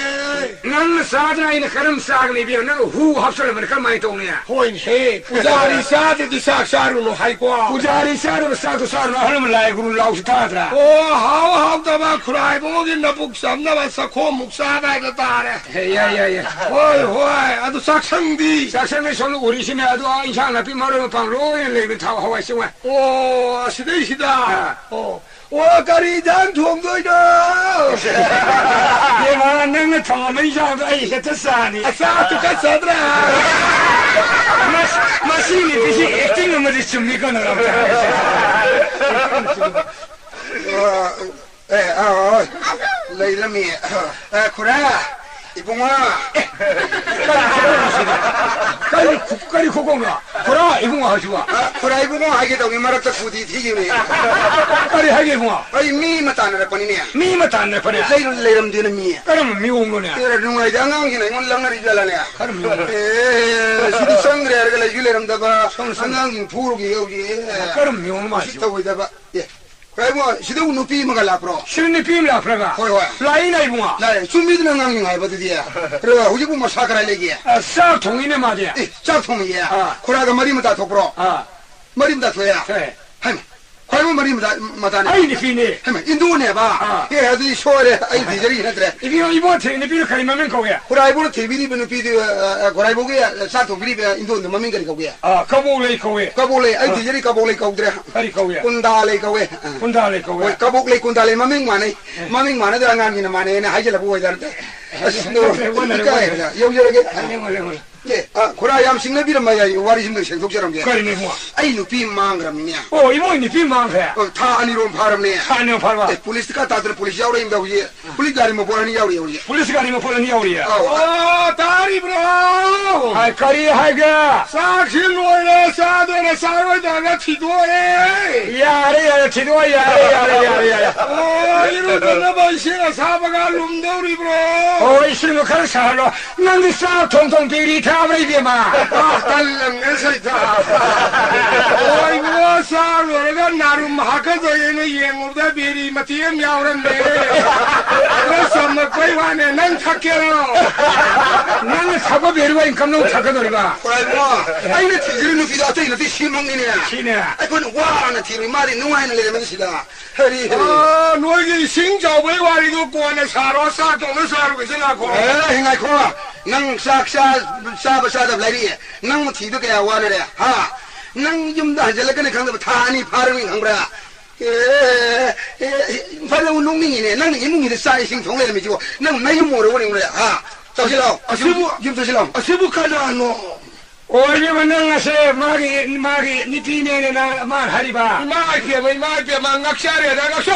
난 사자이는 그럼 싹을 이비마 너 후 합설로 그럼 많이 동네야 호인해 부자리 사드디 싹사루노 하이고 부자리 사르 싹도 사르노 하려면 라이그로 라우스 타더라 하우하우다마 크라이 보긴 나 북삼 나왔어 고묵사다이도 따래 야야야 호이 아주 싹상디 싹상이 솔로 우리 심에 아주 인상나 비마르는 방 로엔 레비 타고 하와이 싱와 시대시다 와까리 장통도이다 얘가 내가 통하면 이상도 아이 했다사니 싹두가 사드라 마시니 비시 액팅은 뭐지 줍니까 너랑 레이라미 쿠라 이봉아 까리 고공아 그라 이봉아 하시와 쿠라 이봉아 하게 되면 말았다 부디 튀기네 까리 하게 이봉아 아이 미 맞다는 거니네 미 맞다는 거네 레이람 되는 미 그럼 미용노네 그래 누가 장강이네 이건 랑나리 잘라네 그럼 시디 상그래 그래 이래람 다가 상강인 부르기 여기 그럼 미용 맛이 시타고 있다가 예 그래고 시대고 높이 먹을라 프로 실니 비밀라 프라가 라이나 이봉아 나 준비되는 강경 해버드디야 그래 후지고 뭐 사카라 얘기야 싹 통이네 말이야 짝통이야 코라가 머리면 다 도프로 머리면 다 줘야 하면 과연 머리면 다 마다네 아이니 피니 하면 인도네 봐 예, 아들이 쇼래 아이 디저리 해드래 이번 테니 비를 가리면 거기야 코라이보는 TV리 비는 비디 코라이보게 사통 비리 인도는 마민 거리 거기야 까볼레 거기 까볼레 아이 디저리 까볼레 거기래 가리 거기야 군달레 거기 군달레 거기 까볼레 군달레 마민 마네 들어가기는 마네 하이젤라 보고 있다는데 여기저기 예, 고라 얌 싱내비는 마야 와리 힘들 생속처럼 게. 그러네 뭐. 아이 누피 망그람이냐. 이모이 누피 망해. 다 아니로 바람네. 타네 바람. 폴리스가 다들 폴리스 야우래 임다 우지. 폴리스 가리 뭐 보라니 야우래 우지. 폴리스 가리 뭐 보라니 야우래. 다리 브로 아이 까리 하이가. 싹실로에 사도에 사로에다가 티도에. 야래 티도에 야래. 이러다 번시가 사바가 룸도리 브로. 이 실로 가르 살로. 난디 싹 통통 비리 타브리비마. 딸랑에서 있다. 이거 사로가 나름 하카저에는 예물다 비리 마티엠 야우란데. 그래서 먹고 와네 난 착해요. 나는 사고 베르가 인감농 착하더리가. 아이는 티지르는 비다 또 이렇게 실망이네. 시네. 그건 와는 티리 말이 누아이는 레면 시다. 허리. 너에게 신자부의 와리도 꼬네 사로 사동을 사로 계시나고. 행아이 코라. năng sa lari nang thi do kaya wana re ha nang yum da jala kan khang da thani pharmi khang bra fa lo nong ni ne nang ni mu ni sa sing thong le mi ji nang mai mo ro ni ha tao silao asibu yum to silao asibu kana no 오이 만나서 마기 니티네네 나 말하리바 마게 망각샤래 나가셔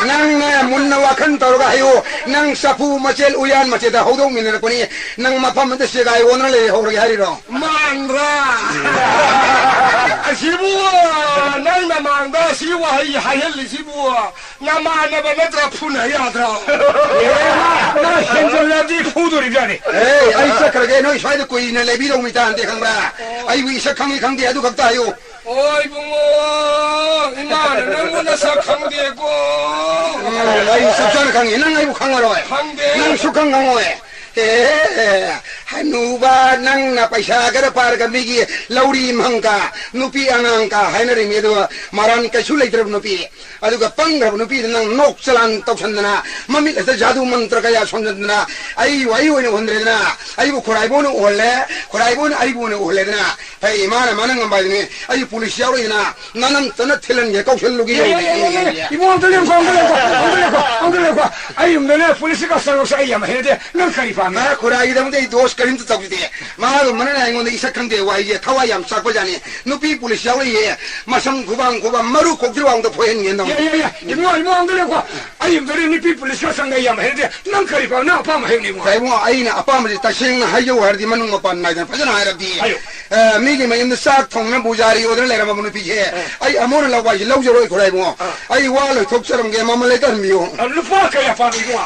nang munna wa khan tor ga hayo nang sapu machel uyan macheta hodong min ko ni nang mapam de se ga yo na le ho ga hari ro mangra sibu nang na mangda siwa hai li sibu na ma na ba na tra phuna ya tra na henzo la di fudu ri jani ai sa kar ge noi swai de koi na le bi dong mi tan de khang ba ai wi sa khang khang de adu khak ta yo oi bungo ina nang na sa khang de ko ai sa chan khang nang ai bu khang ro khang de nang su khang khang oi hanuba nang na paisa gara par ka bigi lauri mangka nupi angangka hainari medu maran ka sulai trab nupi aduga pangra nupi nang nok chalan tokhandana mami la jadu mantra ka ya sonjana ai wai wai hondrena ai bu khorai bonu olle khorai bon ai bonu olle na ai mana manang ambadini ai police yawo ina nanam tana thilan ye kausal lugi ibo andle ko ai umne police ka sa ai ya mahede nang kari pa ma khorai dam de dos karin ta tabdi ma do mana na ngon isa khang de wai ye thawa yam sak ba jani nupi police yawo ye masam gubang maru ko jirwang do phoen ngen dam ya ibo andle ko ai umne ni people ka sa ngai ya mahede nang kari pa na pa mahede mo kai mo ai na apa ma ta sing na hayo har di manung pan na pa jana ra di mi gi mai in sa thong na bujari odre le ra ma nu pi che ai amor la wa lau jo ro khorai mo ai wa lo thok saram ge ma ma le tan mi yo lupa ka ya pa mi mo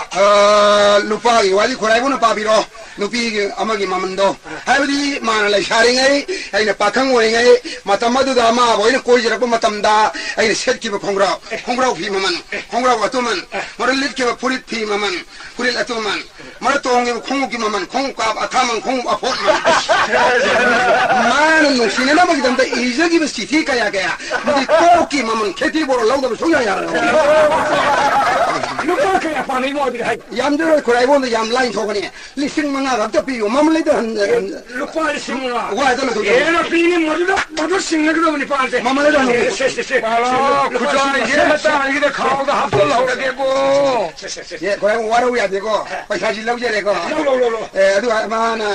lupa gi wa di khorai mo na pa bi ro nu pi gi amagi ma man do hai di ma na lai sharing ai ai na pa khang woi ngai ma tam ma du da ma boi na koi jira ko ma tam da ai na set ki ba khongrao phi ma man khongrao wa tu man ma ro lit ki ba purit phi ma man purit atu man ma ro tong gi khong gi ma man khong ka atha man khong a phot man no sine na ma gi dam da iza gi ba si thi ka ya ga di ko ki ma man kheti bo ro lau da so ya ya lupa ka ya pa mi mo di hai yam de ro khorai bo yam line tho ni lising ma nga ga ta pi yo ma ma le da lupa sing ma wa da lo to na pi ni mo do sing na do ni pa ante ma ma le da no se ala kuja ye mata ye de khao da hap lo la de ko ye khorai wa ro ya de ko pa sa ji lau je de ko lo adu ma na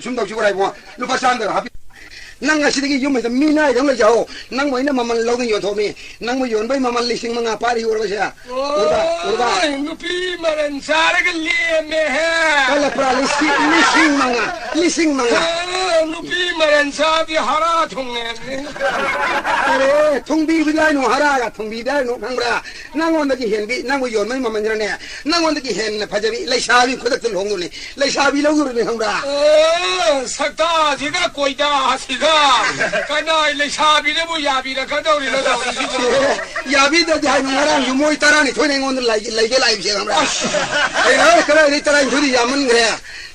sum dau chi khorai bo lu pa san de ha nang asi dagi yum mai mi nai dang la jao nang mai na maman lo dang yo tho mi nang mo yon bai maman lising mga pari ur ba sia urba nupi maran sare ke liye me hai kala pra lising mga nupi maran sa bi hara thung ne are thung bi bi lai no hara ga thung bi dai no khang bra nang on dagi hen bi nang mo yon mai maman ne nang on dagi hen pha jabi lai sa bi khodak tul hong ni lai sa bi lo ur ni khang bra sakta ji ga koi da si ga ka nai lai sa bi ne bu ya bi da ka dau ni lo dau ni ya bi da jai no ngarang yu moi tara ni thoi ne ngon lai ge lai bi se khang bra ai ha kara ni tara ni thudi ya man gre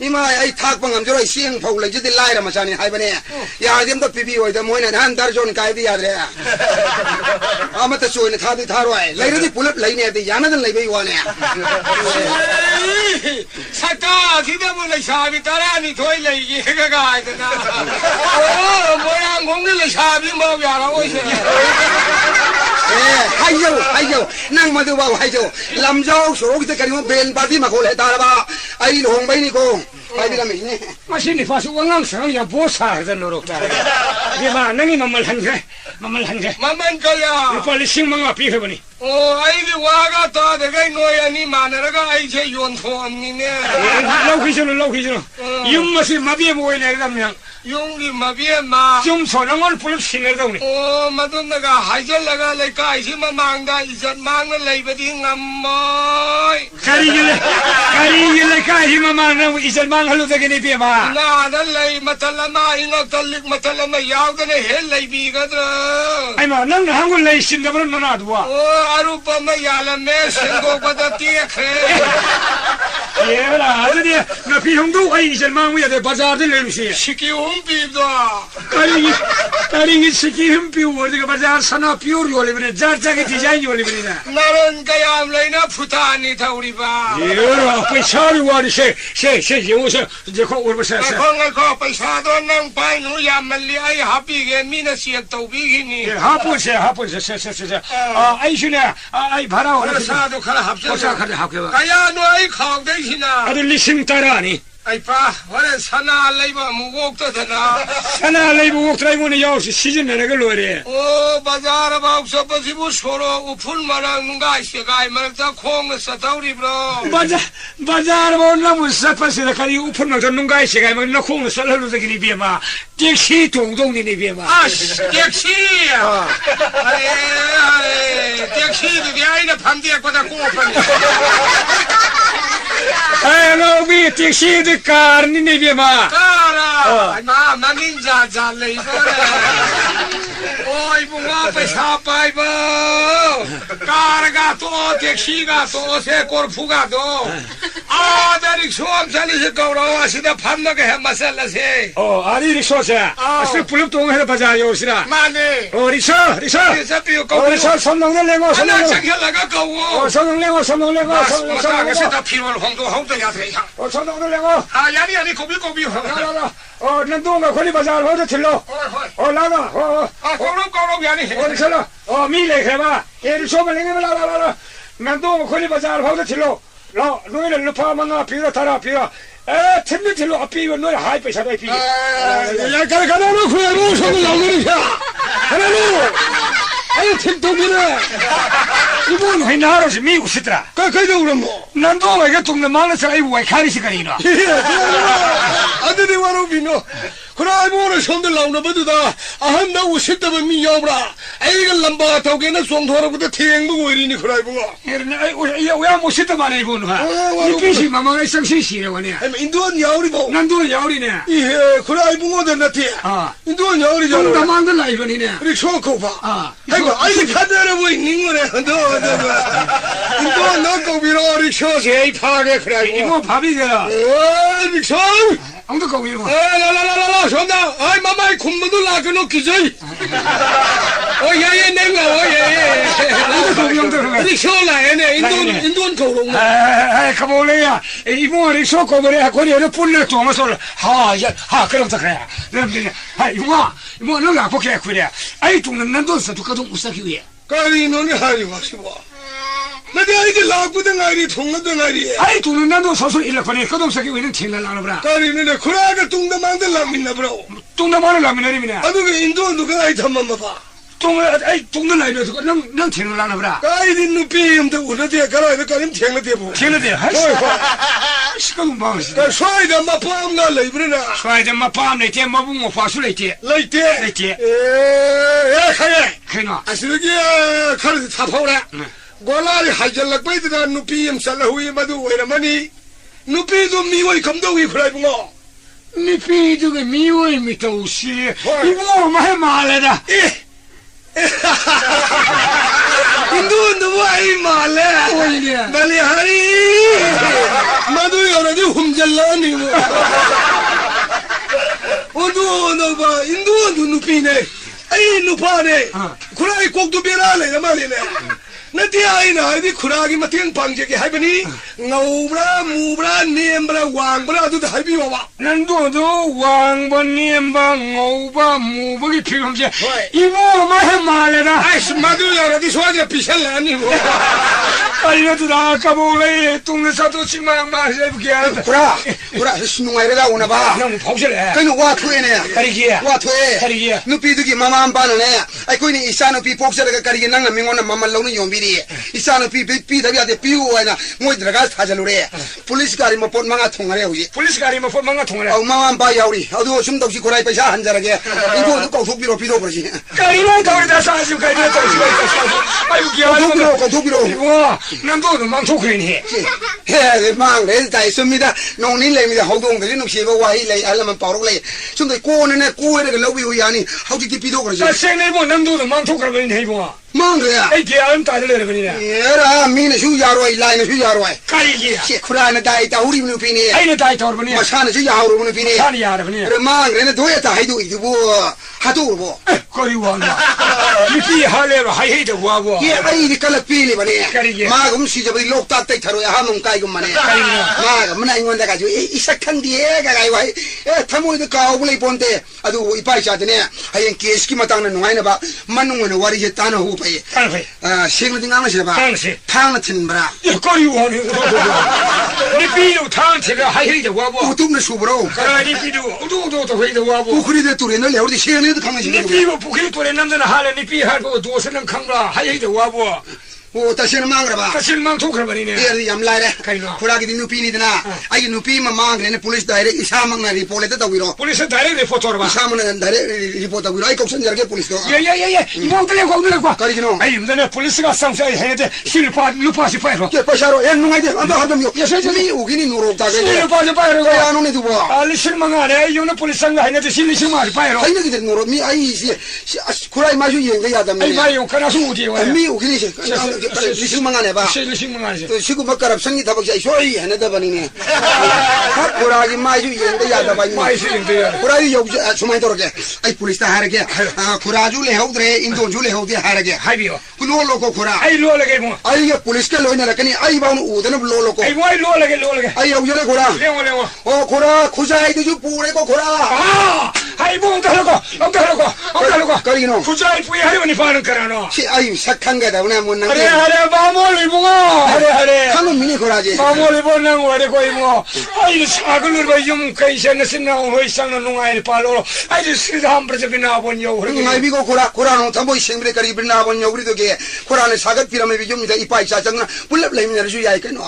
ima ai thak pangam jo rai siang phau lai ji de lai ra ma sa ni hai ba ne ya dim da pi bi oi da moi na han dar jon kai bi ya de ama ta choi ne tha di tha roi lai ri pulat lai ne de ya na dan lai bai wa ne sakta ji da bu lai sa bi tara ni thoi lai ye ga ga ai da mo ya ngong ni lai sa bi mo ya la oi se hai yo nang ma du ba hai yo lam jau so ro ki ta ka ni ben pa ti ma ko le ta la ba ai hong bai ni ko ai bi la mi ne ma sin ni fa su ngang sang ya bo sa da no ro ta di ma nang ni mamal han ge maman ka ya lupa lising mga pi he bani ai di wa ga ta de ga no ya ni ma na ga ai che yon thom ni ne lau ki jino yum ma si ma bi mo ne ga mi yung di ma bi ma zum so na ngon pul sin ne da ni ma dun na ga hai je la ga le kai si ma mang da izat mang na lai ba di ngam moi kari le kai si ma mang na izat mang halu da ni bi ma na da lai ma tala ma inga talik ma tala ma yaw da ne he lai bi ga da ai ma nang hang gun lai sin da bro na du wa aru pa ma ya la me sin go ba da ti khe ye la adu de na pi hong du ai izat mang wi da bazar de le lu si shiki bi da kari ngi siki him pi wo de bazar sana pure yo le bne jar jar ke design yo le bne na naran ka yam lai na phutani thauri ba ye ra paisa ri wa de se ye wo se je ko ur ba se ko paisa do nang pai nu ya mali ai happy ge mi na si to bi gi ni ha pu se se ai shune ai bhara ho sa do khala hap sa kha ha ke ka ya no ai khang dai si na adu lising tara ni 아이 봐, 원래 사나 레이버 무곡도잖아. 하나 레이브 옥트라이브는 여시 시즌 내가 로래. 바자라 바우서 버시부 소로 우푼마랑 누가 있어가 이만자 콩을 써다우리 브로. 바자르 몰라 무슨 파스라 카리 우프는 저 누가 있어가 뭐 콩을 살려도 되니 비마. 택시 동동니 비마. 아, 택시야. 아이, 택시도 비아이나 반디에 거다 꼬파니. 아이고 비 택시도 카르니 비마. 까라. 나닌자 잘래 이거래. Ôi bụng ngó phải sao bài bơ. Cả to 택시가 또 xe cor fuga to. 아, 다리 소암 살리실 거로 아시다 밤나게 해마살라세. 아니 리소자. 아스 불럽 동해서 바자 요시라. 마네. 리소. 그래서 비오 거. 리소 손동을 내고 하나 챙겨라가 거고. 손동 내고 손동 다 필요할 홍도 야세. 손동을 내고. 아, 야니 고비. 난동가 걸리 바자 어디 틀러. 나가. 꼬롱 야니. 어디 틀러. 미래 해봐. 얘를 쇼을 내면 라라라. 난동가 걸리 바자 어디 틀러. 너희를 루파만나 비로 타라 비로. 템미 틀러 앞비고 너희 하이페 샤다이 비. 야 가라가라로 그래로 손을 나오느냐. 하나로. 아유 템도미네. 이번 회나로지 미국 시더라. 그래도 그럼 뭐. 난동가 이게 동네 많은 사람이 왜 가리 시간이나. 아들이 와로 비노. 그래 뭐를 손들 나오나 보다. 한다고 싶다면 미야브라. 애가 람바가 타오게는 송토라부터 태행보고 이리니 그래 보고. 왜 못시다 말해 이거는. 이 빛이 마마가 상시시라고 하네. 인도한 야우리 보. 난도 야우리네. 예, 그래 보고 된다티. 인도한 야우리 잖아. 다 만들라 이거니네. 우리 쇼코 봐. 아, 아이고, 아이 카드를 뭐 있는 거네. 인도한 넣고 비로 우리 쇼 제이 파게 그래. 이거 밥이잖아. 믹션. 아무도 거기 이거. 라라라라라 손다. 아이 마마이 굶어도 라그노 기저이. 야예 내가 예. 아무도 거기 형들. 믹션라 얘네 인도한 거로. 가볼래야. 이거 리소 거버래 거리에 불려 도마솔. 그럼 더 그래. 그럼 이거 너가 보게 그래. 아이 동는 난도 서도 우사기 위해. 까리 너네 하리 와시와. 나도 아이게 라구든 아이리 통나든 아이리. 아이 동는 난도 서술 일러거니 거동사기 위는 팅날라나 보라. 까리 너네 그라가 뚱다 만들 라민나 브로. 동남아를 라미네리미네. 아도 그 인도 누가 아이 담만 봐봐. 동는 라이면서 넌 팅날라나 보라. 까이디 누피 음도 우나데 가라이도 까림 팅나데 보. 팅나데 하시. 시간 방시. 까 소이다 마파암나 레이브르나. 소이다 마파암네 테 마붕고 파술레테. 레이테. 에 카게. 그나. 아시르기 카르 타파오라. 골라리 하잘락바이드가 누피 임살라 후이 마두 오이라마니. 누피도 미워이 감독이 그라이 붕어. 니피두게 미워이 미토우시. 이거 마해 말레다. 인도 아이 말레. 말레 하리. 마두 여러지 훔잘라니 뭐. 너봐 인도 누피네. 아이 누파네. 그라이 꼭두 베라래 말이네. 나티 아이나 아이디 쿠라기 마팅 방제게 하이버니 ngau브라 무브라 니엠브라 왕브라 아두도 하이비와와 난도도 왕바 니엠바 ngau바 무브기 필요없지 이거 마해 말레다 아이스 마두 여러디 소아지가 비샬라니 뭐 알려주라 까보래 동네사도 칭마양 마세브게 하는데 구라 신웅아이래가 오나봐 너무 파우실래 그는 와투에네 가리기야 와투에 가리기야 누피두기 마마안 바나네 아이 코이니 이사누피 폭세라가 가리기 낭나 민고나 마마 라우는 용비리 이사누피 비다비아데 비우와나 모이 들어가 사절로래 폴리스 가리 뭐 폰망아 통하래 우지 폴리스 가리 뭐 폰망아 통하래 마마안 바 야우리 어두 숨도 없이 고라이 빼자 한자라게 이거 고속비로 비도 그러지 가리만 가리다 사실 가리다 아이고 기야 고속비로 이거 난도도 망토크이니 해 망래 다 있습니다 농린 레미다 호동들이 녹시고 와이 레 알라만 빠로래 좀더 꼬네네 꼬에를 러비고 야니 하우지 비도 그러지 생내 뭐 난도도 망토크라고 해고 망래야 에이 기야는 따들래 그러니 얘라 미네 슈야로이 라이네 슈야로이 가리기야 쿠라나 다이다 우리 누피니 아이네 다이 터버니 마샤나 슈야로 누피니 사니 야르니 망래네 도에다 하이도 이두고 하도고 거리와나 니피 할래로 하이해도 와보 예 아이디 칼라피리 바네 그러게. 마금 시저버리 록딱 타로 하놈 까이고 마네 마가 문화 인원다 가지고 이삭한 뒤에 가가이고 에 타모이도 까오블레 본데 아두 이파이샤드네 하yen 계스키 마땅는 농아이나 봐 만농원의 와리제 따나 후파이 당시 아 시그는 강나시라 봐 당시 탕나 친브라 거리와니 니피도 당시가 하이해도 와보 우tum나 수브로 그래 니피도 우두우두 회도 와보 우크리데 뚜레는 레오디 시그네도 강나시 니피고 부케 또래 남자는 할래 니피 할고 도서는 강라 하이해도 와보 오 다시는 망그라 봐 실망 토크라버리네 예 얌라이래 카이노 쿠라기 누피니드나 아이 누피 마망그네 폴리스 다이렉 이사망나 리포레트 다위로 폴리스 다이렉트 리포터로 봐 이사망나 다이렉 리포트 다위로 아이 곡선 저렇게 폴리스도 예예예예 이모들레 고들레고 가리기노 아이 임전에 폴리스가 상사에 해야돼 실파 루파시 파이로 게 파샤로 엔 농아이데 안다 하담요 예세제 미 우기니 노로 다게 실파시 파이로 야 노네 두고 알리 실망하네 이거는 폴리스 상가 해야돼 실리 실마리 파이로 아이네 데 노로 미 아이 시 쿠라이 마주 이행가 야담네 아이 마이요 카나수 우디 와 미 우기니 시 리실망하네 봐 실리 실망하지 또 시구 막가랍 성이 다박자 소이 하나다 바니네 쿠라기 마주 이행가 야다바니 마이 실인데요 쿠라이 여기 수마이 도로게 아이 폴리스 다 하르게 쿠라주 레호드레 인도주 레호디 하르게 하이비요 kuloloko kura 아이 로레게 뭐 ai ya police ke loina rakani ai ba nu udana loloko 아이 뭐 로레게 ai ya ujale kura 레오 o kura khujai de ju pure ko kura 아 아이 뭐 엉달고 karino 구자이 부이 하려니 파는 거라노 si ai sakhan ga da una mun nang 하래 마몰이 붕어 하래 kanu mini kura ji 마몰이 보는 거래 거의 뭐 아이 사글을 봐좀 그이셔는 신나고 회상은 농아이 팔로 아이 시다 한 버저 비나 본요 ngai bi ko kura no thambo sengbre kari bina bon nyogri do ge kura ne sagat pirame bi jom da ipai cha chang bulap lai min ju yai ke no